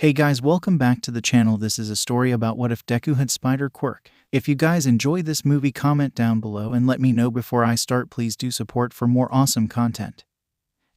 Hey guys, welcome back to the channel. This is a story about what if Deku had spider Quirk. If you guys enjoy this movie, comment down below and let me know before I start. Please do support for more awesome content.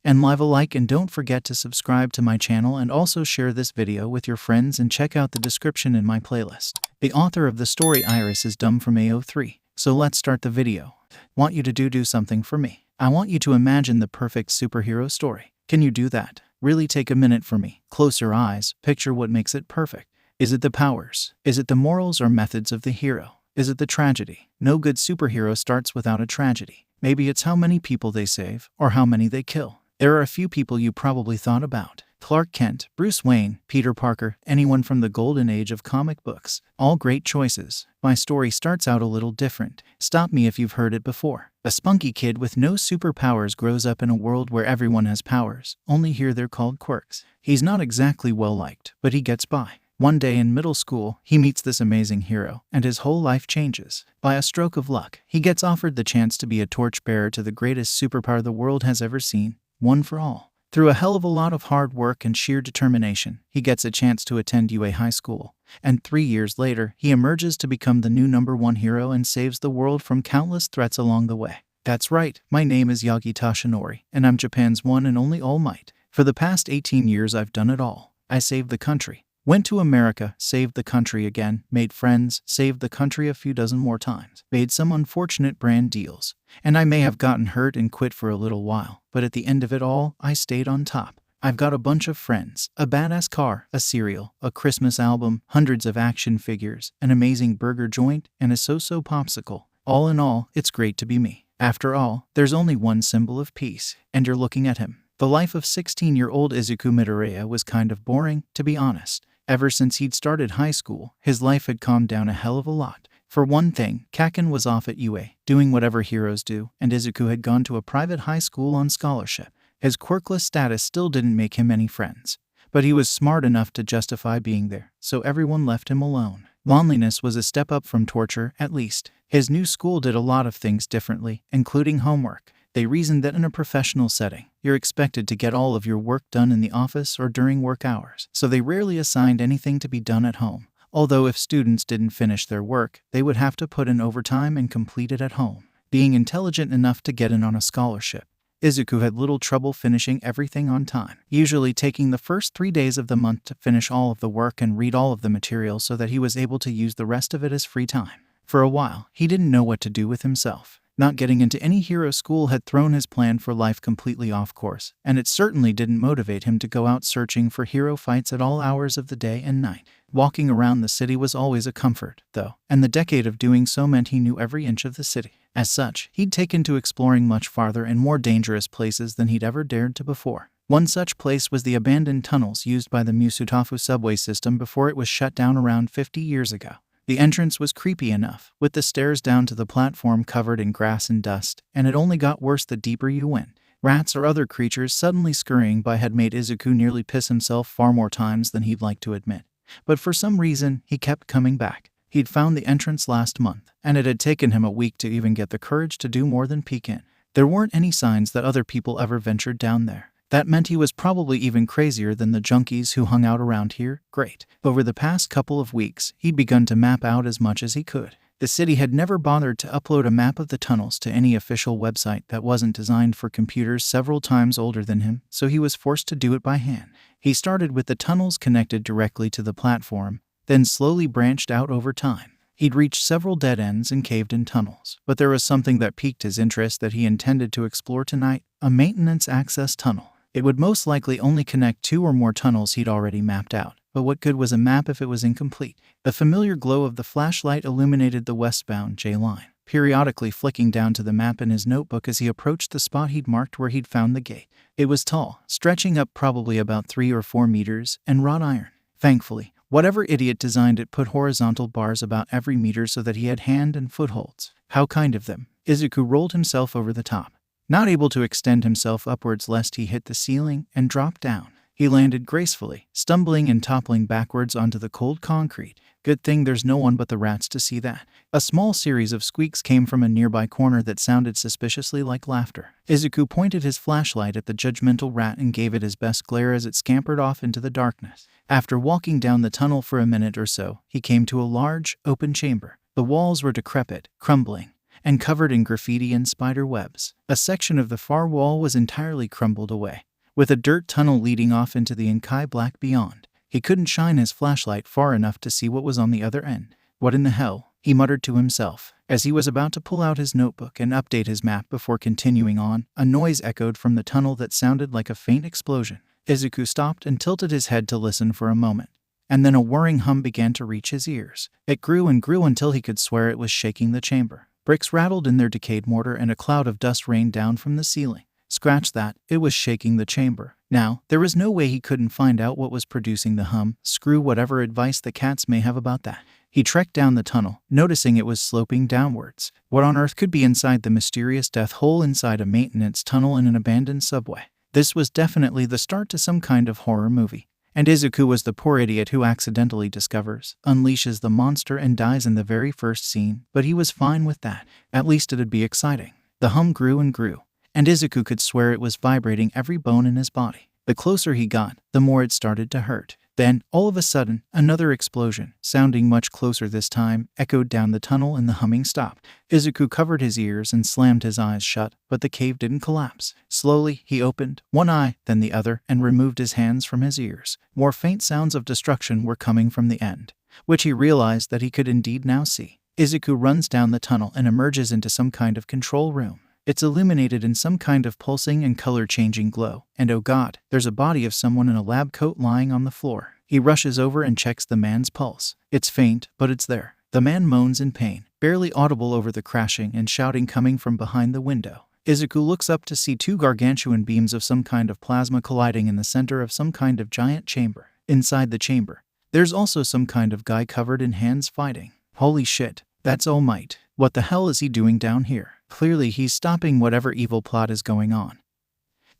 And leave a like and don't forget to subscribe to my channel and also share this video with your friends and check out the description in my playlist. The author of the story Iris is dumb from AO3. So let's start the video. Want you to do something for me. I want you to imagine the perfect superhero story. Can you do that? Really take a minute for me. Close your eyes, picture what makes it perfect. Is it the powers? Is it the morals or methods of the hero? Is it the tragedy? No good superhero starts without a tragedy. Maybe it's how many people they save, or how many they kill. There are a few people you probably thought about. Clark Kent, Bruce Wayne, Peter Parker, anyone from the golden age of comic books. All great choices. My story starts out a little different. Stop me if you've heard it before. A spunky kid with no superpowers grows up in a world where everyone has powers, only here they're called quirks. He's not exactly well-liked, but he gets by. One day in middle school, he meets this amazing hero, and his whole life changes. By a stroke of luck, he gets offered the chance to be a torchbearer to the greatest superpower the world has ever seen, one for all. Through a hell of a lot of hard work and sheer determination, he gets a chance to attend UA High School. And 3 years later, he emerges to become the new #1 hero and saves the world from countless threats along the way. That's right, my name is Yagi Toshinori, and I'm Japan's one and only All Might. For the past 18 years I've done it all. I saved the country. Went to America, saved the country again, made friends, saved the country a few dozen more times, made some unfortunate brand deals, and I may have gotten hurt and quit for a little while, but at the end of it all, I stayed on top. I've got a bunch of friends, a badass car, a cereal, a Christmas album, hundreds of action figures, an amazing burger joint, and a so-so popsicle. All in all, it's great to be me. After all, there's only one symbol of peace, and you're looking at him. The life of 16-year-old Izuku Midoriya was kind of boring, to be honest. Ever since he'd started high school, his life had calmed down a hell of a lot. For one thing, Kaken was off at UA, doing whatever heroes do, and Izuku had gone to a private high school on scholarship. His quirkless status still didn't make him any friends, but he was smart enough to justify being there, so everyone left him alone. Loneliness was a step up from torture, at least. His new school did a lot of things differently, including homework. They reasoned that in a professional setting, you're expected to get all of your work done in the office or during work hours, so they rarely assigned anything to be done at home. Although if students didn't finish their work, they would have to put in overtime and complete it at home. Being intelligent enough to get in on a scholarship, Izuku had little trouble finishing everything on time, usually taking the first 3 days of the month to finish all of the work and read all of the material so that he was able to use the rest of it as free time. For a while, he didn't know what to do with himself. Not getting into any hero school had thrown his plan for life completely off course, and it certainly didn't motivate him to go out searching for hero fights at all hours of the day and night. Walking around the city was always a comfort, though, and the decade of doing so meant he knew every inch of the city. As such, he'd taken to exploring much farther and more dangerous places than he'd ever dared to before. One such place was the abandoned tunnels used by the Musutafu subway system before it was shut down around 50 years ago. The entrance was creepy enough, with the stairs down to the platform covered in grass and dust, and it only got worse the deeper you went. Rats or other creatures suddenly scurrying by had made Izuku nearly piss himself far more times than he'd like to admit. But for some reason, he kept coming back. He'd found the entrance last month, and it had taken him a week to even get the courage to do more than peek in. There weren't any signs that other people ever ventured down there. That meant he was probably even crazier than the junkies who hung out around here. Great. Over the past couple of weeks, he'd begun to map out as much as he could. The city had never bothered to upload a map of the tunnels to any official website that wasn't designed for computers several times older than him, so he was forced to do it by hand. He started with the tunnels connected directly to the platform, then slowly branched out over time. He'd reached several dead ends and caved-in tunnels, but there was something that piqued his interest that he intended to explore tonight: a maintenance access tunnel. It would most likely only connect 2 or more tunnels he'd already mapped out, but what good was a map if it was incomplete? The familiar glow of the flashlight illuminated the westbound J line, periodically flicking down to the map in his notebook as he approached the spot he'd marked where he'd found the gate. It was tall, stretching up probably about 3 or 4 meters, and wrought iron. Thankfully, whatever idiot designed it put horizontal bars about every meter so that he had hand and footholds. How kind of them. Izuku rolled himself over the top, not able to extend himself upwards lest he hit the ceiling, and dropped down. He landed gracefully, stumbling and toppling backwards onto the cold concrete. Good thing there's no one but the rats to see that. A small series of squeaks came from a nearby corner that sounded suspiciously like laughter. Izuku pointed his flashlight at the judgmental rat and gave it his best glare as it scampered off into the darkness. After walking down the tunnel for a minute or so, he came to a large, open chamber. The walls were decrepit, crumbling, and covered in graffiti and spider webs. A section of the far wall was entirely crumbled away, with a dirt tunnel leading off into the inky black beyond. He couldn't shine his flashlight far enough to see what was on the other end. What in the hell? He muttered to himself. As he was about to pull out his notebook and update his map before continuing on, a noise echoed from the tunnel that sounded like a faint explosion. Izuku stopped and tilted his head to listen for a moment, and then a whirring hum began to reach his ears. It grew and grew until he could swear it was shaking the chamber. Bricks rattled in their decayed mortar and a cloud of dust rained down from the ceiling. Scratch that, it was shaking the chamber. Now, there was no way he couldn't find out what was producing the hum. Screw whatever advice the cats may have about that. He trekked down the tunnel, noticing it was sloping downwards. What on earth could be inside the mysterious death hole inside a maintenance tunnel in an abandoned subway? This was definitely the start to some kind of horror movie. And Izuku was the poor idiot who accidentally discovers, unleashes the monster and dies in the very first scene, but he was fine with that. At least it'd be exciting. The hum grew and grew, and Izuku could swear it was vibrating every bone in his body. The closer he got, the more it started to hurt. Then, all of a sudden, another explosion, sounding much closer this time, echoed down the tunnel and the humming stopped. Izuku covered his ears and slammed his eyes shut, but the cave didn't collapse. Slowly, he opened one eye, then the other, and removed his hands from his ears. More faint sounds of destruction were coming from the end, which he realized that he could indeed now see. Izuku runs down the tunnel and emerges into some kind of control room. It's illuminated in some kind of pulsing and color-changing glow. And oh god, there's a body of someone in a lab coat lying on the floor. He rushes over and checks the man's pulse. It's faint, but it's there. The man moans in pain, barely audible over the crashing and shouting coming from behind the window. Izuku looks up to see two gargantuan beams of some kind of plasma colliding in the center of some kind of giant chamber. Inside the chamber, there's also some kind of guy covered in hands fighting. Holy shit, that's 𝗀𝐻. What the hell is he doing down here? Clearly he's stopping whatever evil plot is going on.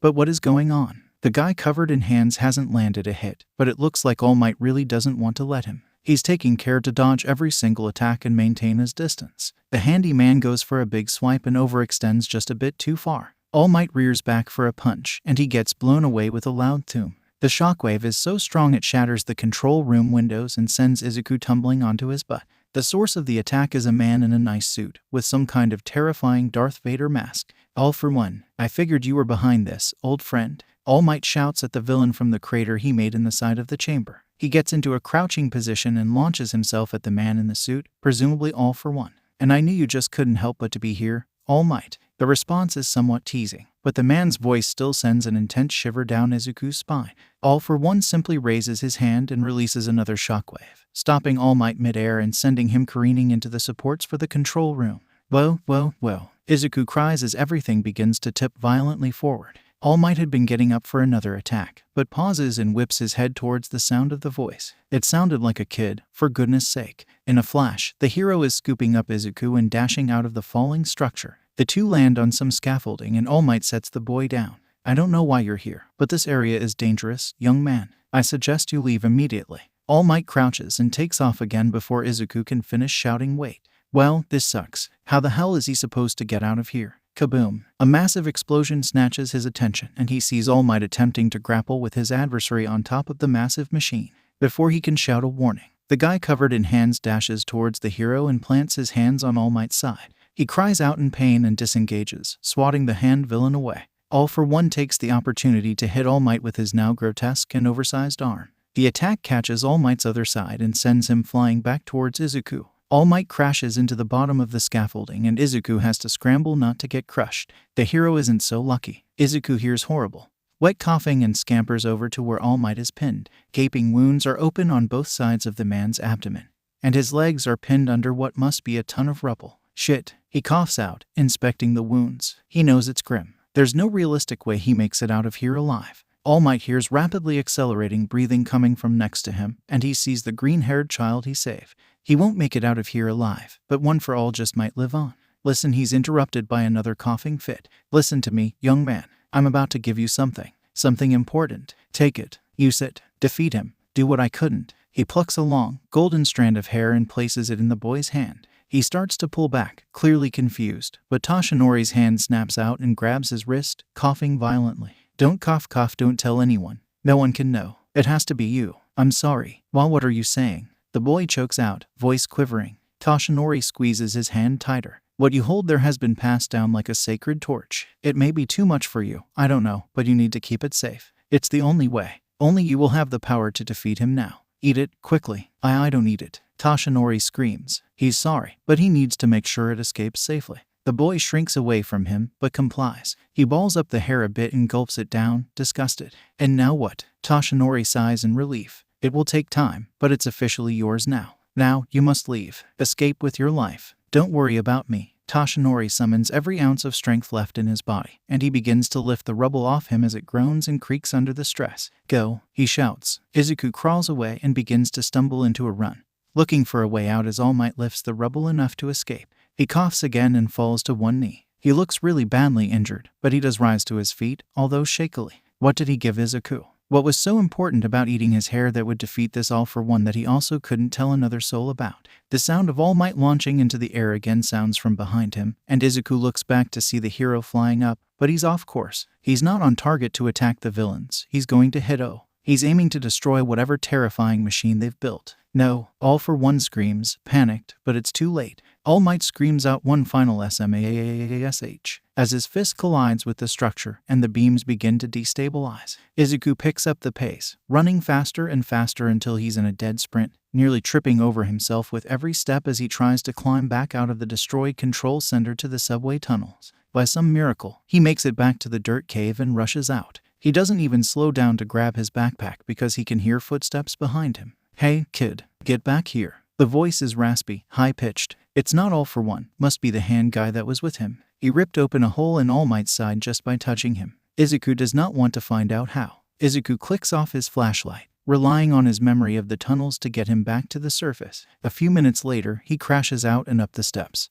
But what is going on? The guy covered in hands hasn't landed a hit, but it looks like 𝗀𝐻 really doesn't want to let him. He's taking care to dodge every single attack and maintain his distance. The handy man goes for a big swipe and overextends just a bit too far. 𝗀𝐻 rears back for a punch, and he gets blown away with a loud thump. The shockwave is so strong it shatters the control room windows and sends Izuku tumbling onto his butt. The source of the attack is a man in a nice suit, with some kind of terrifying Darth Vader mask. All for one, I figured you were behind this, old friend. 𝗀𝐻 shouts at the villain from the crater he made in the side of the chamber. He gets into a crouching position and launches himself at the man in the suit, presumably all for one. And I knew you just couldn't help but to be here, 𝗀𝐻. The response is somewhat teasing, but the man's voice still sends an intense shiver down Izuku's spine. All for one simply raises his hand and releases another shockwave, stopping 𝗀𝐻 midair and sending him careening into the supports for the control room. Whoa, whoa, whoa. Izuku cries as everything begins to tip violently forward. 𝗀𝐻 had been getting up for another attack, but pauses and whips his head towards the sound of the voice. It sounded like a kid, for goodness sake. In a flash, the hero is scooping up Izuku and dashing out of the falling structure. The two land on some scaffolding and 𝗀𝐻 sets the boy down. I don't know why you're here, but this area is dangerous, young man. I suggest you leave immediately. 𝗀𝐻 crouches and takes off again before Izuku can finish shouting wait. Well, this sucks. How the hell is he supposed to get out of here? Kaboom! A massive explosion snatches his attention and he sees 𝗀𝐻 attempting to grapple with his adversary on top of the massive machine. Before he can shout a warning, the guy covered in hands dashes towards the hero and plants his hands on 𝗀𝐻's side. He cries out in pain and disengages, swatting the hand villain away. All for one takes the opportunity to hit 𝗀𝐻 with his now grotesque and oversized arm. The attack catches 𝗀𝐻's other side and sends him flying back towards Izuku. 𝗀𝐻 crashes into the bottom of the scaffolding and Izuku has to scramble not to get crushed. The hero isn't so lucky. Izuku hears horrible, wet coughing and scampers over to where 𝗀𝐻 is pinned. Gaping wounds are open on both sides of the man's abdomen, and his legs are pinned under what must be a ton of rubble. Shit, he coughs out, inspecting the wounds. He knows it's grim. There's no realistic way he makes it out of here alive. 𝗀𝐻 hears rapidly accelerating breathing coming from next to him, and he sees the green-haired child he saved. He won't make it out of here alive, but one for all just might live on. Listen, he's interrupted by another coughing fit. Listen to me, young man. I'm about to give you something. Something important. Take it. Use it. Defeat him. Do what I couldn't. He plucks a long, golden strand of hair and places it in the boy's hand. He starts to pull back, clearly confused, but Toshinori's hand snaps out and grabs his wrist, coughing violently. Don't cough, don't tell anyone. No one can know. It has to be you. I'm sorry. Well, what are you saying? The boy chokes out, voice quivering. Toshinori squeezes his hand tighter. What you hold there has been passed down like a sacred torch. It may be too much for you, I don't know, but you need to keep it safe. It's the only way. Only you will have the power to defeat him now. Eat it, quickly. I don't eat it. Toshinori screams. He's sorry, but he needs to make sure it escapes safely. The boy shrinks away from him, but complies. He balls up the hair a bit and gulps it down, disgusted. And now what? Toshinori sighs in relief. It will take time, but it's officially yours now. Now, you must leave. Escape with your life. Don't worry about me. Toshinori summons every ounce of strength left in his body, and he begins to lift the rubble off him as it groans and creaks under the stress. Go, he shouts. Izuku crawls away and begins to stumble into a run, looking for a way out as All Might lifts the rubble enough to escape. He coughs again and falls to one knee. He looks really badly injured, but he does rise to his feet, although shakily. What did he give Izuku? What was so important about eating his hair that would defeat this _1 that he also couldn't tell another soul about? The sound of All Might launching into the air again sounds from behind him, and Izuku looks back to see the hero flying up, but he's off course. He's not on target to attack the villains. He's going to hit O. He's aiming to destroy whatever terrifying machine they've built. No, All-for-One screams, panicked, but it's too late. All Might screams out one final SMASH as his fist collides with the structure and the beams begin to destabilize. Izuku picks up the pace, running faster and faster until he's in a dead sprint, nearly tripping over himself with every step as he tries to climb back out of the destroyed control center to the subway tunnels. By some miracle, he makes it back to the dirt cave and rushes out. He doesn't even slow down to grab his backpack because he can hear footsteps behind him. Hey, kid, get back here. The voice is raspy, high-pitched. It's not All-for-One, must be the hand guy that was with him. He ripped open a hole in All Might's side just by touching him. Izuku does not want to find out how. Izuku clicks off his flashlight, relying on his memory of the tunnels to get him back to the surface. A few minutes later, he crashes out and up the steps,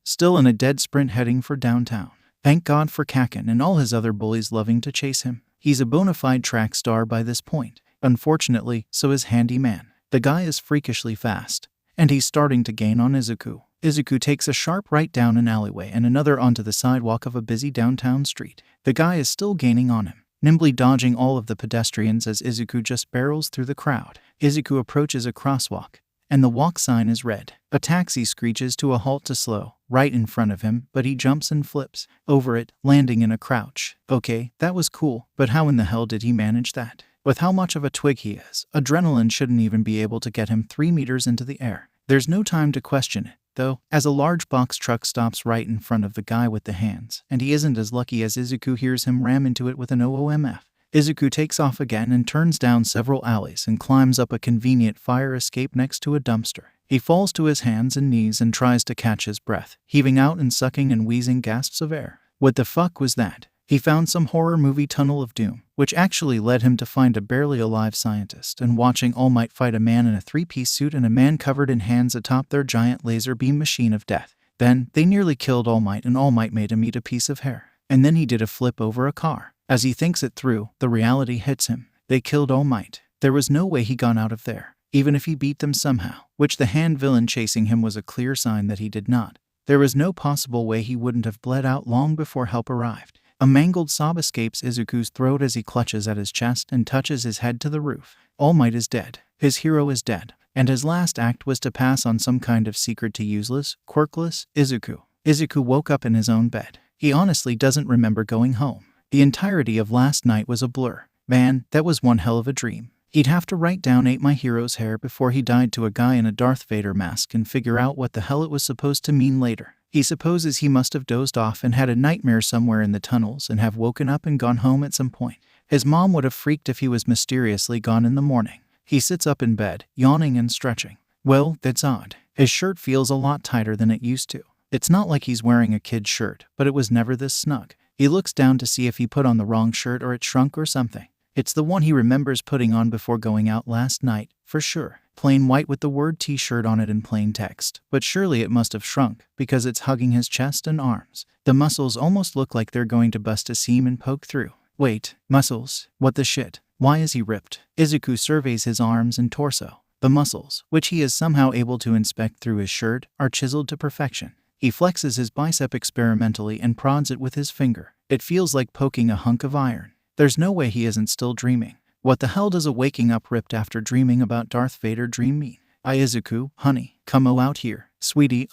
still in a dead sprint heading for downtown. Thank God for 𝐀𝐦 and all his other bullies loving to chase him. He's a bona fide track star by this point. Unfortunately, so is Handy Man. The guy is freakishly fast, and he's starting to gain on Izuku. Izuku takes a sharp right down an alleyway and another onto the sidewalk of a busy downtown street. The guy is still gaining on him, nimbly dodging all of the pedestrians as Izuku just barrels through the crowd. Izuku approaches a crosswalk, and the walk sign is red. A taxi screeches to a halt to slow, right in front of him, but he jumps and flips over it, landing in a crouch. Okay, that was cool, but how in the hell did he manage that? With how much of a twig he is, adrenaline shouldn't even be able to get him 3 meters into the air. There's no time to question it, though, as a large box truck stops right in front of the guy with the hands, and he isn't as lucky as Izuku hears him ram into it with an OOMF. Izuku takes off again and turns down several alleys and climbs up a convenient fire escape next to a dumpster. He falls to his hands and knees and tries to catch his breath, heaving out and sucking and wheezing gasps of air. What the fuck was that? He found some horror movie tunnel of doom, which actually led him to find a barely alive scientist and watching All Might fight a man in a 3-piece suit and a man covered in hands atop their giant laser beam machine of death. Then, they nearly killed All Might and All Might made him eat a piece of hair. And then he did a flip over a car. As he thinks it through, the reality hits him. They killed All Might. There was no way he got out of there, even if he beat them somehow, which the hand villain chasing him was a clear sign that he did not. There was no possible way he wouldn't have bled out long before help arrived. A mangled sob escapes Izuku's throat as he clutches at his chest and touches his head to the roof. All Might is dead. His hero is dead. And his last act was to pass on some kind of secret to useless, quirkless Izuku. Izuku woke up in his own bed. He honestly doesn't remember going home. The entirety of last night was a blur. Man, that was one hell of a dream. He'd have to write down ate my hero's hair before he died to a guy in a Darth Vader mask and figure out what the hell it was supposed to mean later. He supposes he must have dozed off and had a nightmare somewhere in the tunnels and have woken up and gone home at some point. His mom would have freaked if he was mysteriously gone in the morning. He sits up in bed, yawning and stretching. Well, that's odd. His shirt feels a lot tighter than it used to. It's not like he's wearing a kid's shirt, but it was never this snug. He looks down to see if he put on the wrong shirt or it shrunk or something. It's the one he remembers putting on before going out last night, for sure. Plain white with the word T-shirt on it in plain text. But surely it must have shrunk, because it's hugging his chest and arms. The muscles almost look like they're going to bust a seam and poke through. Wait, muscles? What the shit? Why is he ripped? Izuku surveys his arms and torso. The muscles, which he is somehow able to inspect through his shirt, are chiseled to perfection. He flexes his bicep experimentally and prods it with his finger. It feels like poking a hunk of iron. There's no way he isn't still dreaming. What the hell does a waking up ripped after dreaming about Darth Vader dream mean? Izuku, honey, come out here. Sweetie,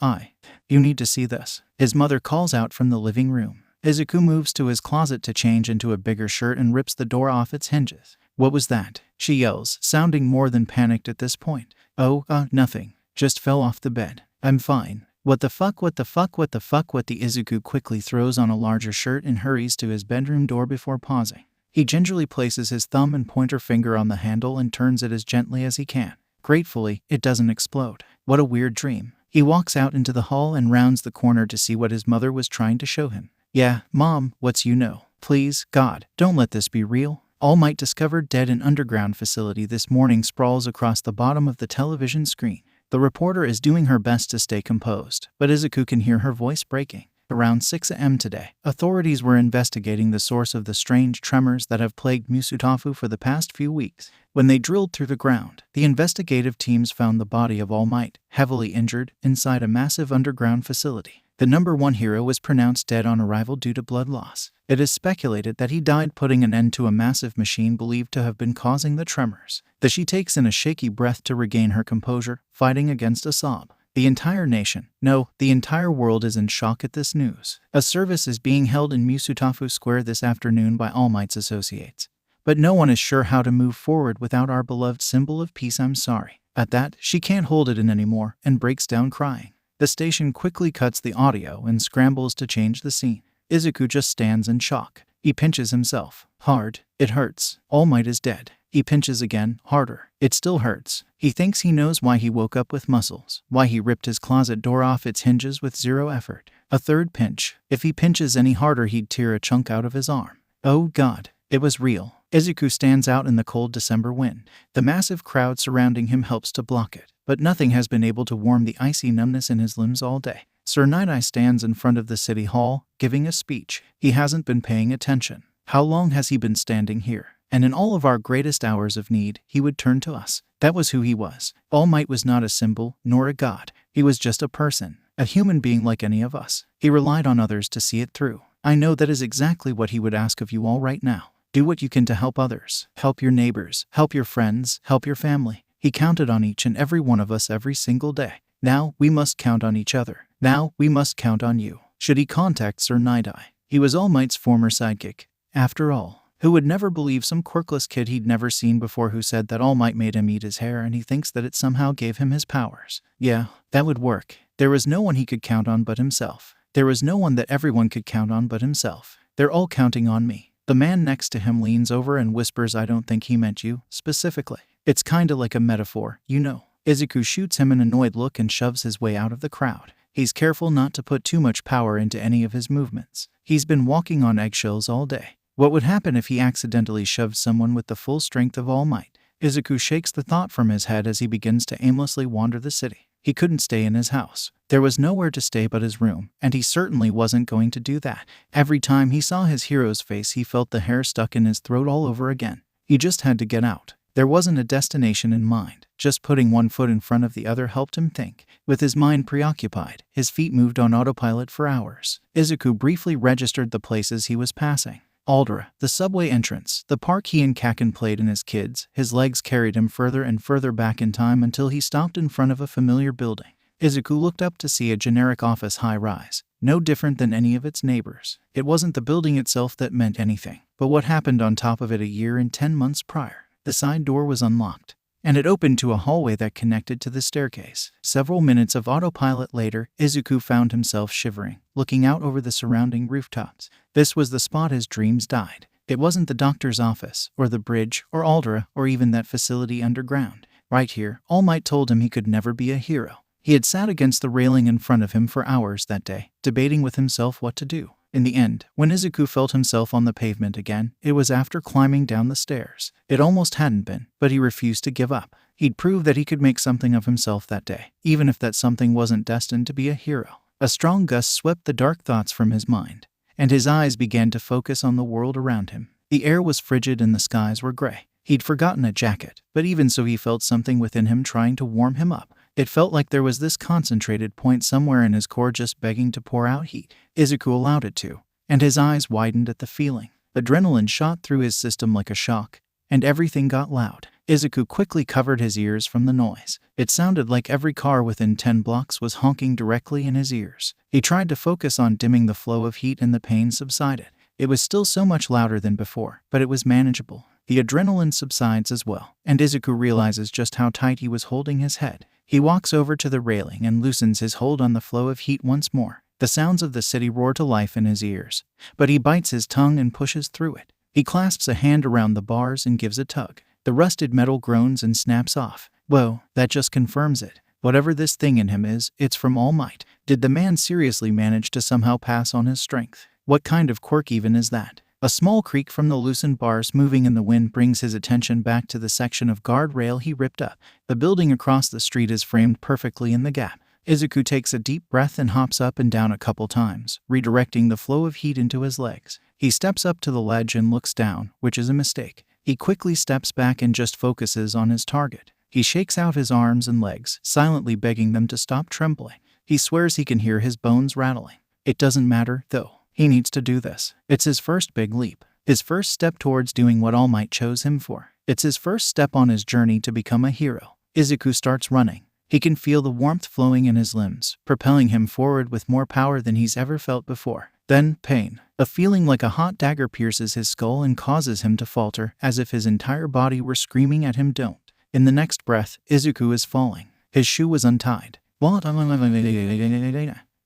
you need to see this. His mother calls out from the living room. Izuku moves to his closet to change into a bigger shirt and rips the door off its hinges. What was that? She yells, sounding more than panicked at this point. Oh, nothing. Just fell off the bed. I'm fine. What the fuck? The Izuku quickly throws on a larger shirt and hurries to his bedroom door before pausing. He gingerly places his thumb and pointer finger on the handle and turns it as gently as he can. Gratefully, it doesn't explode. What a weird dream. He walks out into the hall and rounds the corner to see what his mother was trying to show him. Yeah, Mom, what's you know? Please, God, don't let this be real. All Might discovered dead in underground facility this morning sprawls across the bottom of the television screen. The reporter is doing her best to stay composed, but Izuku can hear her voice breaking. Around 6 a.m. today, authorities were investigating the source of the strange tremors that have plagued Musutafu for the past few weeks. When they drilled through the ground, the investigative teams found the body of All Might, heavily injured, inside a massive underground facility. The #1 hero was pronounced dead on arrival due to blood loss. It is speculated that he died putting an end to a massive machine believed to have been causing the tremors. She takes in a shaky breath to regain her composure, fighting against a sob. The entire nation, no, the entire world is in shock at this news. A service is being held in Musutafu Square this afternoon by All Might's associates. But no one is sure how to move forward without our beloved symbol of peace. I'm sorry. At that, she can't hold it in anymore and breaks down crying. The station quickly cuts the audio and scrambles to change the scene. Izuku just stands in shock. He pinches himself. Hard. It hurts. All Might is dead. He pinches again, harder. It still hurts. He thinks he knows why he woke up with muscles, why he ripped his closet door off its hinges with zero effort. A third pinch. If he pinches any harder, he'd tear a chunk out of his arm. Oh God, it was real. Izuku stands out in the cold December wind. The massive crowd surrounding him helps to block it, but nothing has been able to warm the icy numbness in his limbs all day. Sir 𝗏𝗏 stands in front of the city hall, giving a speech. He hasn't been paying attention. How long has he been standing here? And in all of our greatest hours of need, he would turn to us. That was who he was. All Might was not a symbol, nor a god. He was just a person, a human being like any of us. He relied on others to see it through. I know that is exactly what he would ask of you all right now. Do what you can to help others. Help your neighbors. Help your friends. Help your family. He counted on each and every one of us every single day. Now, we must count on each other. Now, we must count on you. Should he contact Sir 𝗏𝗏? He was All Might's former sidekick. After all, who would never believe some quirkless kid he'd never seen before who said that All Might made him eat his hair and he thinks that it somehow gave him his powers? Yeah, that would work. There was no one he could count on but himself. There was no one that everyone could count on but himself. They're all counting on me. The man next to him leans over and whispers, I don't think he meant you, specifically. It's kinda like a metaphor, you know. Izuku shoots him an annoyed look and shoves his way out of the crowd. He's careful not to put too much power into any of his movements. He's been walking on eggshells all day. What would happen if he accidentally shoved someone with the full strength of All Might? Izuku shakes the thought from his head as he begins to aimlessly wander the city. He couldn't stay in his house. There was nowhere to stay but his room, and he certainly wasn't going to do that. Every time he saw his hero's face, he felt the hair stuck in his throat all over again. He just had to get out. There wasn't a destination in mind. Just putting one foot in front of the other helped him think. With his mind preoccupied, his feet moved on autopilot for hours. Izuku briefly registered the places he was passing. Aldera, the subway entrance, the park he and Kaken played in as kids. His legs carried him further and further back in time until he stopped in front of a familiar building. Izuku looked up to see a generic office high-rise, no different than any of its neighbors. It wasn't the building itself that meant anything, but what happened on top of it a year and 10 months prior. The side door was unlocked, and it opened to a hallway that connected to the staircase. Several minutes of autopilot later, Izuku found himself shivering, looking out over the surrounding rooftops. This was the spot his dreams died. It wasn't the doctor's office, or the bridge, or Aldera, or even that facility underground. Right here, All Might told him he could never be a hero. He had sat against the railing in front of him for hours that day, debating with himself what to do. In the end, when Izuku felt himself on the pavement again, it was after climbing down the stairs. It almost hadn't been, but he refused to give up. He'd proved that he could make something of himself that day, even if that something wasn't destined to be a hero. A strong gust swept the dark thoughts from his mind, and his eyes began to focus on the world around him. The air was frigid and the skies were gray. He'd forgotten a jacket, but even so he felt something within him trying to warm him up. It felt like there was this concentrated point somewhere in his core just begging to pour out heat. 𝐬𝐸 allowed it to, and his eyes widened at the feeling. Adrenaline shot through his system like a shock, and everything got loud. 𝐬𝐸 quickly covered his ears from the noise. It sounded like every car within 10 blocks was honking directly in his ears. He tried to focus on dimming the flow of heat and the pain subsided. It was still so much louder than before, but it was manageable. The adrenaline subsides as well, and 𝐬𝐸 realizes just how tight he was holding his head. He walks over to the railing and loosens his hold on the flow of heat once more. The sounds of the city roar to life in his ears, but he bites his tongue and pushes through it. He clasps a hand around the bars and gives a tug. The rusted metal groans and snaps off. Whoa, that just confirms it. Whatever this thing in him is, it's from All Might. Did the man seriously manage to somehow pass on his strength? What kind of quirk even is that? A small creak from the loosened bars moving in the wind brings his attention back to the section of guardrail he ripped up. The building across the street is framed perfectly in the gap. 𝐬𝐸 takes a deep breath and hops up and down a couple times, redirecting the flow of heat into his legs. He steps up to the ledge and looks down, which is a mistake. He quickly steps back and just focuses on his target. He shakes out his arms and legs, silently begging them to stop trembling. He swears he can hear his bones rattling. It doesn't matter, though. He needs to do this. It's his first big leap. His first step towards doing what All Might chose him for. It's his first step on his journey to become a hero. 𝐬𝐸 starts running. He can feel the warmth flowing in his limbs, propelling him forward with more power than he's ever felt before. Then, pain. A feeling like a hot dagger pierces his skull and causes him to falter, as if his entire body were screaming at him, "Don't." In the next breath, 𝐬𝐸 is falling. His shoe was untied.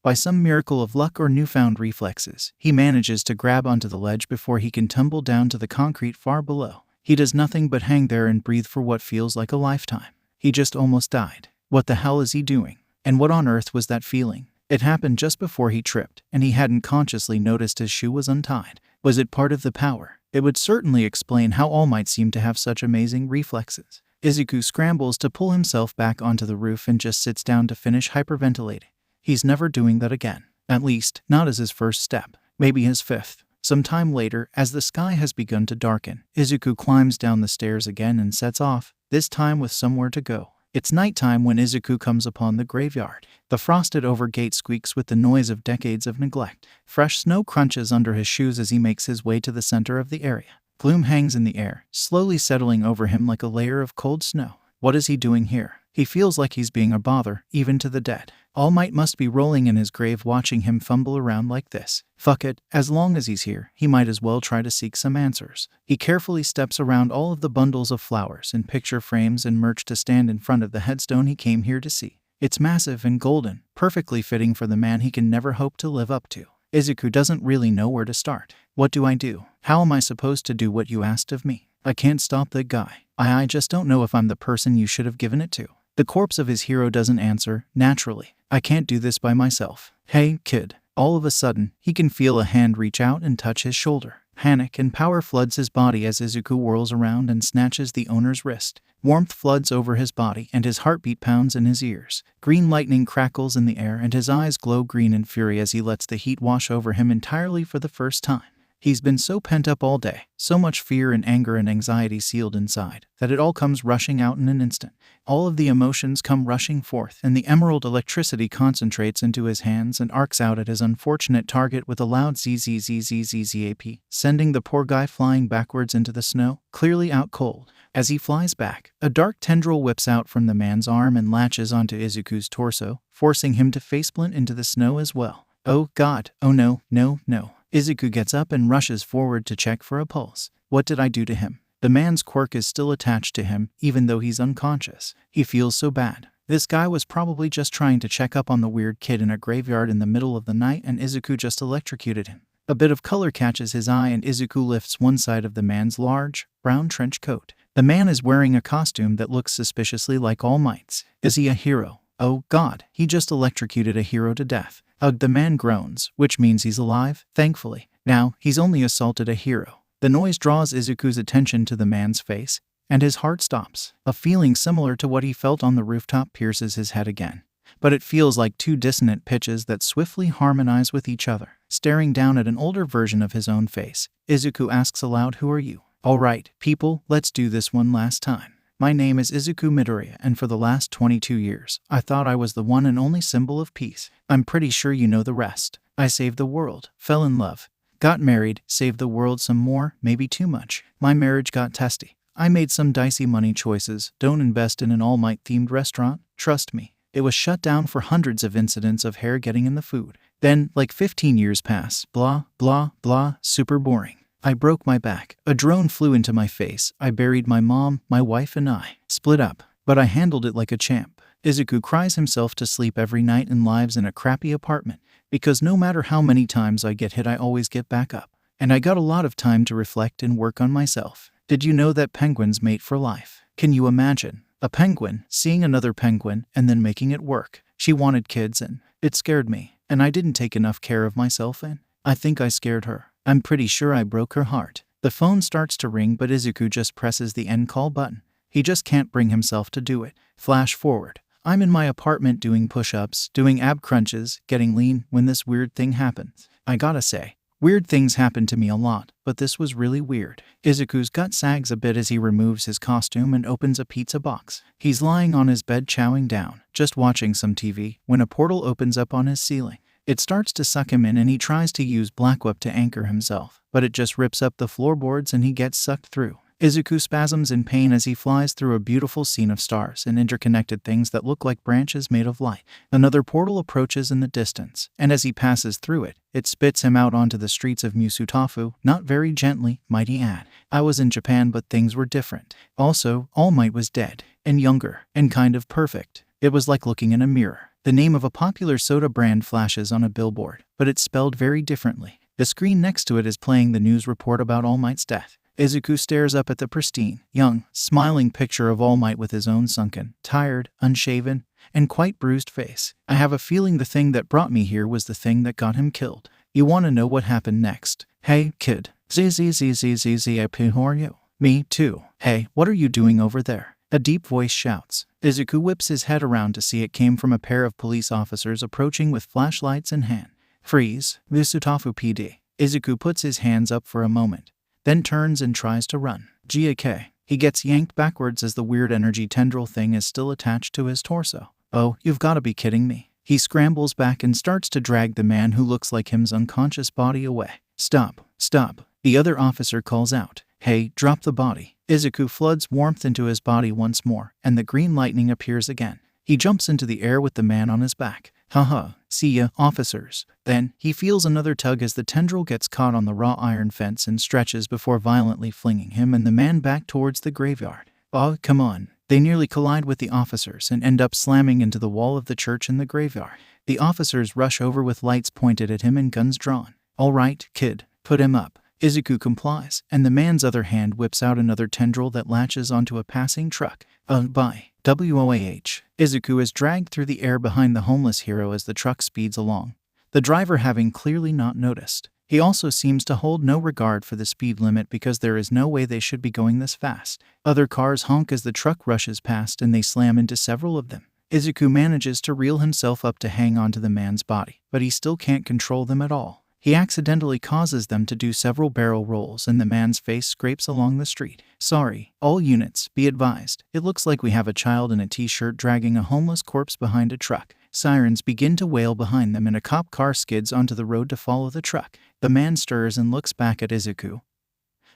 By some miracle of luck or newfound reflexes, he manages to grab onto the ledge before he can tumble down to the concrete far below. He does nothing but hang there and breathe for what feels like a lifetime. He just almost died. What the hell is he doing? And what on earth was that feeling? It happened just before he tripped, and he hadn't consciously noticed his shoe was untied. Was it part of the power? It would certainly explain how All Might seemed to have such amazing reflexes. 𝐬𝐸 scrambles to pull himself back onto the roof and just sits down to finish hyperventilating. He's never doing that again. At least, not as his first step. Maybe his fifth. Some time later, as the sky has begun to darken, 𝐬𝐸 climbs down the stairs again and sets off, this time with somewhere to go. It's nighttime when 𝐬𝐸 comes upon the graveyard. The frosted over gate squeaks with the noise of decades of neglect. Fresh snow crunches under his shoes as he makes his way to the center of the area. Gloom hangs in the air, slowly settling over him like a layer of cold snow. What is he doing here? He feels like he's being a bother, even to the dead. All Might must be rolling in his grave watching him fumble around like this. Fuck it, as long as he's here, he might as well try to seek some answers. He carefully steps around all of the bundles of flowers and picture frames and merch to stand in front of the headstone he came here to see. It's massive and golden, perfectly fitting for the man he can never hope to live up to. 𝐬𝐸 doesn't really know where to start. What do I do? How am I supposed to do what you asked of me? I can't stop that guy. I just don't know if I'm the person you should have given it to. The corpse of his hero doesn't answer, naturally. I can't do this by myself. Hey, kid. All of a sudden, he can feel a hand reach out and touch his shoulder. Panic and power floods his body as 𝐬𝐸 whirls around and snatches the owner's wrist. Warmth floods over his body and his heartbeat pounds in his ears. Green lightning crackles in the air and his eyes glow green in fury as he lets the heat wash over him entirely for the first time. He's been so pent up all day, so much fear and anger and anxiety sealed inside, that it all comes rushing out in an instant. All of the emotions come rushing forth, and the emerald electricity concentrates into his hands and arcs out at his unfortunate target with a loud zzzzzzzzap, sending the poor guy flying backwards into the snow, clearly out cold. As he flies back, a dark tendril whips out from the man's arm and latches onto 𝐬𝐸's torso, forcing him to faceplant into the snow as well. Oh God, oh no, no, no. 𝐬𝐸 gets up and rushes forward to check for a pulse. What did I do to him? The man's quirk is still attached to him, even though he's unconscious. He feels so bad. This guy was probably just trying to check up on the weird kid in a graveyard in the middle of the night, and 𝐬𝐸 just electrocuted him. A bit of color catches his eye and 𝐬𝐸 lifts one side of the man's large, brown trench coat. The man is wearing a costume that looks suspiciously like All Might's. Is he a hero? Oh God, he just electrocuted a hero to death. Ugh, the man groans, which means he's alive, thankfully. Now, he's only assaulted a hero. The noise draws 𝐬𝐸's attention to the man's face, and his heart stops. A feeling similar to what he felt on the rooftop pierces his head again. But it feels like two dissonant pitches that swiftly harmonize with each other. Staring down at an older version of his own face, 𝐬𝐸 asks aloud, "Who are you?" Alright, people, let's do this one last time. My name is 𝐬𝐸 𝐬𝐸, and for the last 22 years, I thought I was the one and only symbol of peace. I'm pretty sure you know the rest. I saved the world, fell in love, got married, saved the world some more, maybe too much. My marriage got testy. I made some dicey money choices. Don't invest in an all-might-themed restaurant. Trust me. It was shut down for hundreds of incidents of hair getting in the food. Then, like 15 years pass. Blah, blah, blah, super boring. I broke my back. A drone flew into my face. I buried my mom, my wife and I. Split up. But I handled it like a champ. 𝐬𝐸 cries himself to sleep every night and lives in a crappy apartment. Because no matter how many times I get hit, I always get back up. And I got a lot of time to reflect and work on myself. Did you know that penguins mate for life? Can you imagine? A penguin seeing another penguin and then making it work. She wanted kids and it scared me. And I didn't take enough care of myself and I think I scared her. I'm pretty sure I broke her heart. The phone starts to ring, but 𝐬𝐸 just presses the end call button. He just can't bring himself to do it. Flash forward. I'm in my apartment doing push-ups, doing ab crunches, getting lean when this weird thing happens. I gotta say, weird things happen to me a lot, but this was really weird. 𝐬𝐸's gut sags a bit as he removes his costume and opens a pizza box. He's lying on his bed chowing down, just watching some TV, when a portal opens up on his ceiling. It starts to suck him in and he tries to use 𝐵𝑙𝑎𝑐 to anchor himself, but it just rips up the floorboards and he gets sucked through. 𝐬𝐸 spasms in pain as he flies through a beautiful scene of stars and interconnected things that look like branches made of light. Another portal approaches in the distance, and as he passes through it, it spits him out onto the streets of 𝐬𝐸, not very gently, might he add. I was in Japan, but things were different. Also, All Might was dead, and younger, and kind of perfect. It was like looking in a mirror. The name of a popular soda brand flashes on a billboard, but it's spelled very differently. The screen next to it is playing the news report about All Might's death. 𝐬𝐸 stares up at the pristine, young, smiling picture of All Might with his own sunken, tired, unshaven, and quite bruised face. I have a feeling the thing that brought me here was the thing that got him killed. You want to know what happened next? Hey, kid. 𝐬𝐸, who are you? Me, too. Hey, what are you doing over there? A deep voice shouts. 𝐬𝐸 whips his head around to see it came from a pair of police officers approaching with flashlights in hand. Freeze. 𝐬𝐸 PD. 𝐬𝐸 puts his hands up for a moment, then turns and tries to run. 𝗂𝐽. He gets yanked backwards as the weird energy tendril thing is still attached to his torso. Oh, you've got to be kidding me. He scrambles back and starts to drag the man who looks like him's unconscious body away. Stop. Stop. The other officer calls out. Hey, drop the body. 𝐬𝐸 floods warmth into his body once more, and the green lightning appears again. He jumps into the air with the man on his back. Haha, see ya, officers. Then, he feels another tug as the tendril gets caught on the raw iron fence and stretches before violently flinging him and the man back towards the graveyard. Oh, come on. They nearly collide with the officers and end up slamming into the wall of the church in the graveyard. The officers rush over with lights pointed at him and guns drawn. All right, kid, put him up. 𝐬𝐸 complies, and the man's other hand whips out another tendril that latches onto a passing truck. By WOAH. 𝐬𝐸 is dragged through the air behind the homeless hero as the truck speeds along, the driver having clearly not noticed. He also seems to hold no regard for the speed limit because there is no way they should be going this fast. Other cars honk as the truck rushes past and they slam into several of them. 𝐬𝐸 manages to reel himself up to hang onto the man's body, but he still can't control them at all. He accidentally causes them to do several barrel rolls and the man's face scrapes along the street. Sorry, all units, be advised. It looks like we have a child in a t-shirt dragging a homeless corpse behind a truck. Sirens begin to wail behind them and a cop car skids onto the road to follow the truck. The man stirs and looks back at 𝐬𝐸.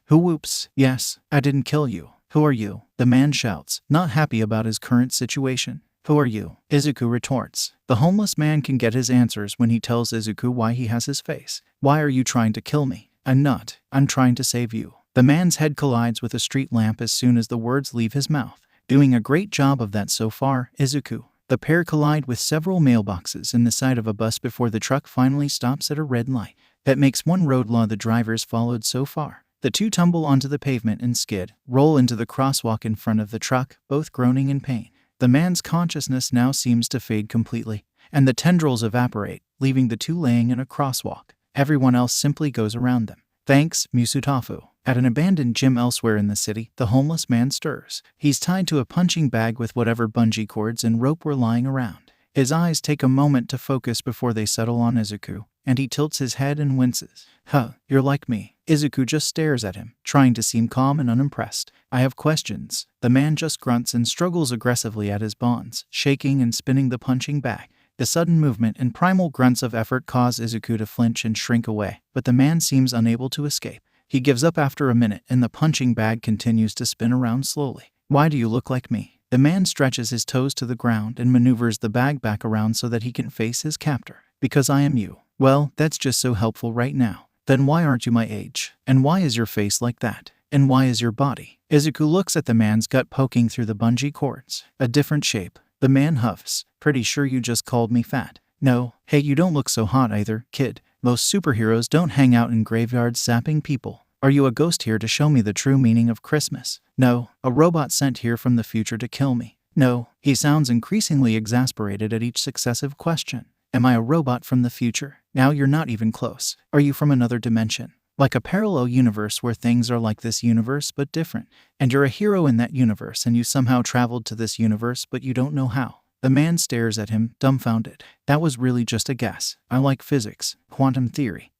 Who whoops? Yes, I didn't kill you. Who are you? The man shouts, not happy about his current situation. Who are you? 𝐬𝐸 retorts. The homeless man can get his answers when he tells 𝐬𝐸 why he has his face. Why are you trying to kill me? I'm not. I'm trying to save you. The man's head collides with a street lamp as soon as the words leave his mouth. Doing a great job of that so far, 𝐬𝐸. The pair collide with several mailboxes and the side of a bus before the truck finally stops at a red light. That makes one road law the drivers followed so far. The two tumble onto the pavement and skid, roll into the crosswalk in front of the truck, both groaning in pain. The man's consciousness now seems to fade completely, and the tendrils evaporate, leaving the two laying in a crosswalk. Everyone else simply goes around them. Thanks, 𝐬𝐸. At an abandoned gym elsewhere in the city, the homeless man stirs. He's tied to a punching bag with whatever bungee cords and rope were lying around. His eyes take a moment to focus before they settle on 𝐬𝐸, and he tilts his head and winces. Huh, you're like me. 𝐬𝐡𝐚 just stares at him, trying to seem calm and unimpressed. I have questions. The man just grunts and struggles aggressively at his bonds, shaking and spinning the punching bag. The sudden movement and primal grunts of effort cause 𝐬𝐡𝐚 to flinch and shrink away, but the man seems unable to escape. He gives up after a minute and the punching bag continues to spin around slowly. Why do you look like me? The man stretches his toes to the ground and maneuvers the bag back around so that he can face his captor. Because I am you. Well, that's just so helpful right now. Then why aren't you my age? And why is your face like that? And why is your body? 𝐬𝐡𝐚 looks at the man's gut poking through the bungee cords. A different shape. The man huffs. Pretty sure you just called me fat. No. Hey, you don't look so hot either, kid. Most superheroes don't hang out in graveyards zapping people. Are you a ghost here to show me the true meaning of Christmas? No. A robot sent here from the future to kill me? No. He sounds increasingly exasperated at each successive question. Am I a robot from the future? Now you're not even close. Are you from another dimension? Like a parallel universe where things are like this universe but different. And you're a hero in that universe and you somehow traveled to this universe but you don't know how. The man stares at him, dumbfounded. That was really just a guess. I like physics, quantum theory.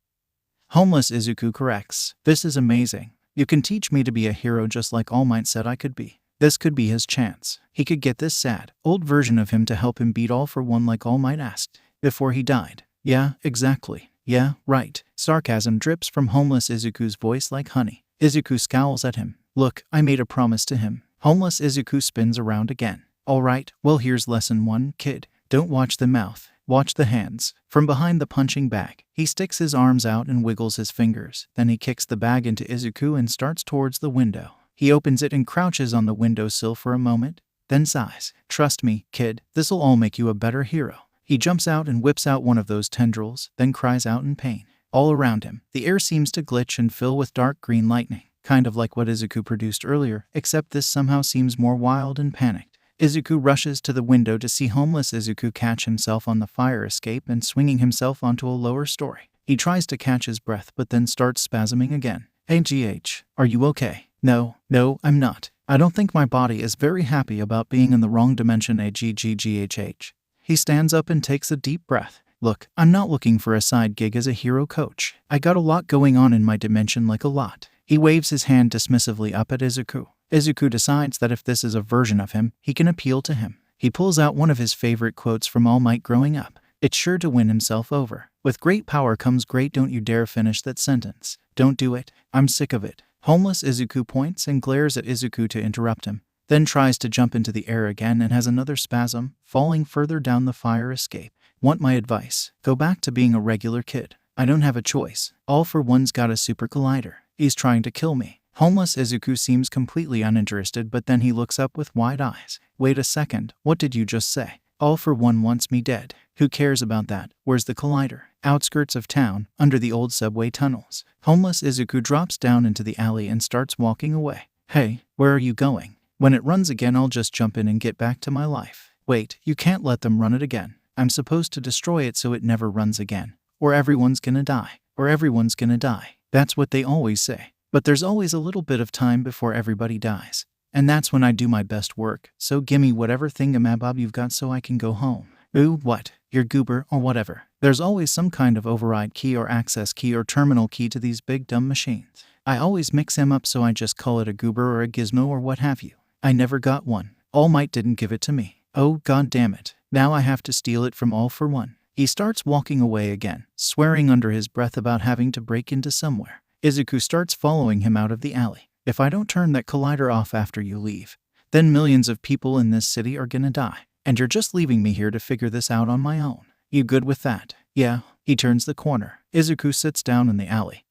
Homeless 𝐬𝐡𝐚 corrects. This is amazing. You can teach me to be a hero just like All Might said I could be. This could be his chance. He could get this sad, old version of him to help him beat 𝐴ll-1 like All Might asked. Before he died. Yeah, exactly. Yeah, right. Sarcasm drips from homeless 𝐬𝐡𝐚's voice like honey. 𝐬𝐡𝐚 scowls at him. Look, I made a promise to him. Homeless 𝐬𝐡𝐚 spins around again. Alright, well here's lesson 1, kid. Don't watch the mouth. Watch the hands. From behind the punching bag, he sticks his arms out and wiggles his fingers. Then he kicks the bag into 𝐬𝐡𝐚 and starts towards the window. He opens it and crouches on the windowsill for a moment, then sighs. Trust me, kid, this'll all make you a better hero. He jumps out and whips out one of those tendrils, then cries out in pain. All around him, the air seems to glitch and fill with dark green lightning, kind of like what 𝐬𝐡𝐚 produced earlier, except this somehow seems more wild and panicked. 𝐬𝐡𝐚 rushes to the window to see homeless 𝐬𝐡𝐚 catch himself on the fire escape and swinging himself onto a lower story. He tries to catch his breath but then starts spasming again. Hey GH, are you okay? No, I'm not. I don't think my body is very happy about being in the wrong dimension. GGGHH. He stands up and takes a deep breath. Look, I'm not looking for a side gig as a hero coach. I got a lot going on in my dimension, like a lot. He waves his hand dismissively up at 𝐬𝐡𝐚. 𝐬𝐡𝐚 decides that if this is a version of him, he can appeal to him. He pulls out one of his favorite quotes from All Might growing up. It's sure to win himself over. With great power comes great. Don't you dare finish that sentence. Don't do it. I'm sick of it. Homeless 𝐬𝐡𝐚 points and glares at 𝐬𝐡𝐚 to interrupt him, then tries to jump into the air again and has another spasm, falling further down the fire escape. Want my advice? Go back to being a regular kid. I don't have a choice. 𝗷-1's got a super collider. He's trying to kill me. Homeless 𝐬𝐡𝐚 seems completely uninterested, but then he looks up with wide eyes. Wait a second, what did you just say? 𝗷-1 wants me dead. Who cares about that? Where's the collider? Outskirts of town, under the old subway tunnels. Homeless 𝐬𝐡𝐚 drops down into the alley and starts walking away. Hey, where are you going? When it runs again, I'll just jump in and get back to my life. Wait, you can't let them run it again. I'm supposed to destroy it so it never runs again. Or everyone's gonna die. Or everyone's gonna die. That's what they always say. But there's always a little bit of time before everybody dies. And that's when I do my best work. So gimme whatever thingamabob you've got so I can go home. Ooh, what? Your goober or whatever. There's always some kind of override key or access key or terminal key to these big dumb machines. I always mix them up, so I just call it a goober or a gizmo or what have you. I never got one. All Might didn't give it to me. Oh, god damn it. Now I have to steal it from 𝗷-1. He starts walking away again, swearing under his breath about having to break into somewhere. 𝐬𝐡𝐚 starts following him out of the alley. If I don't turn that collider off after you leave, then millions of people in this city are gonna die. And you're just leaving me here to figure this out on my own. You good with that? Yeah. He turns the corner. 𝐬𝐡𝐚 sits down in the alley,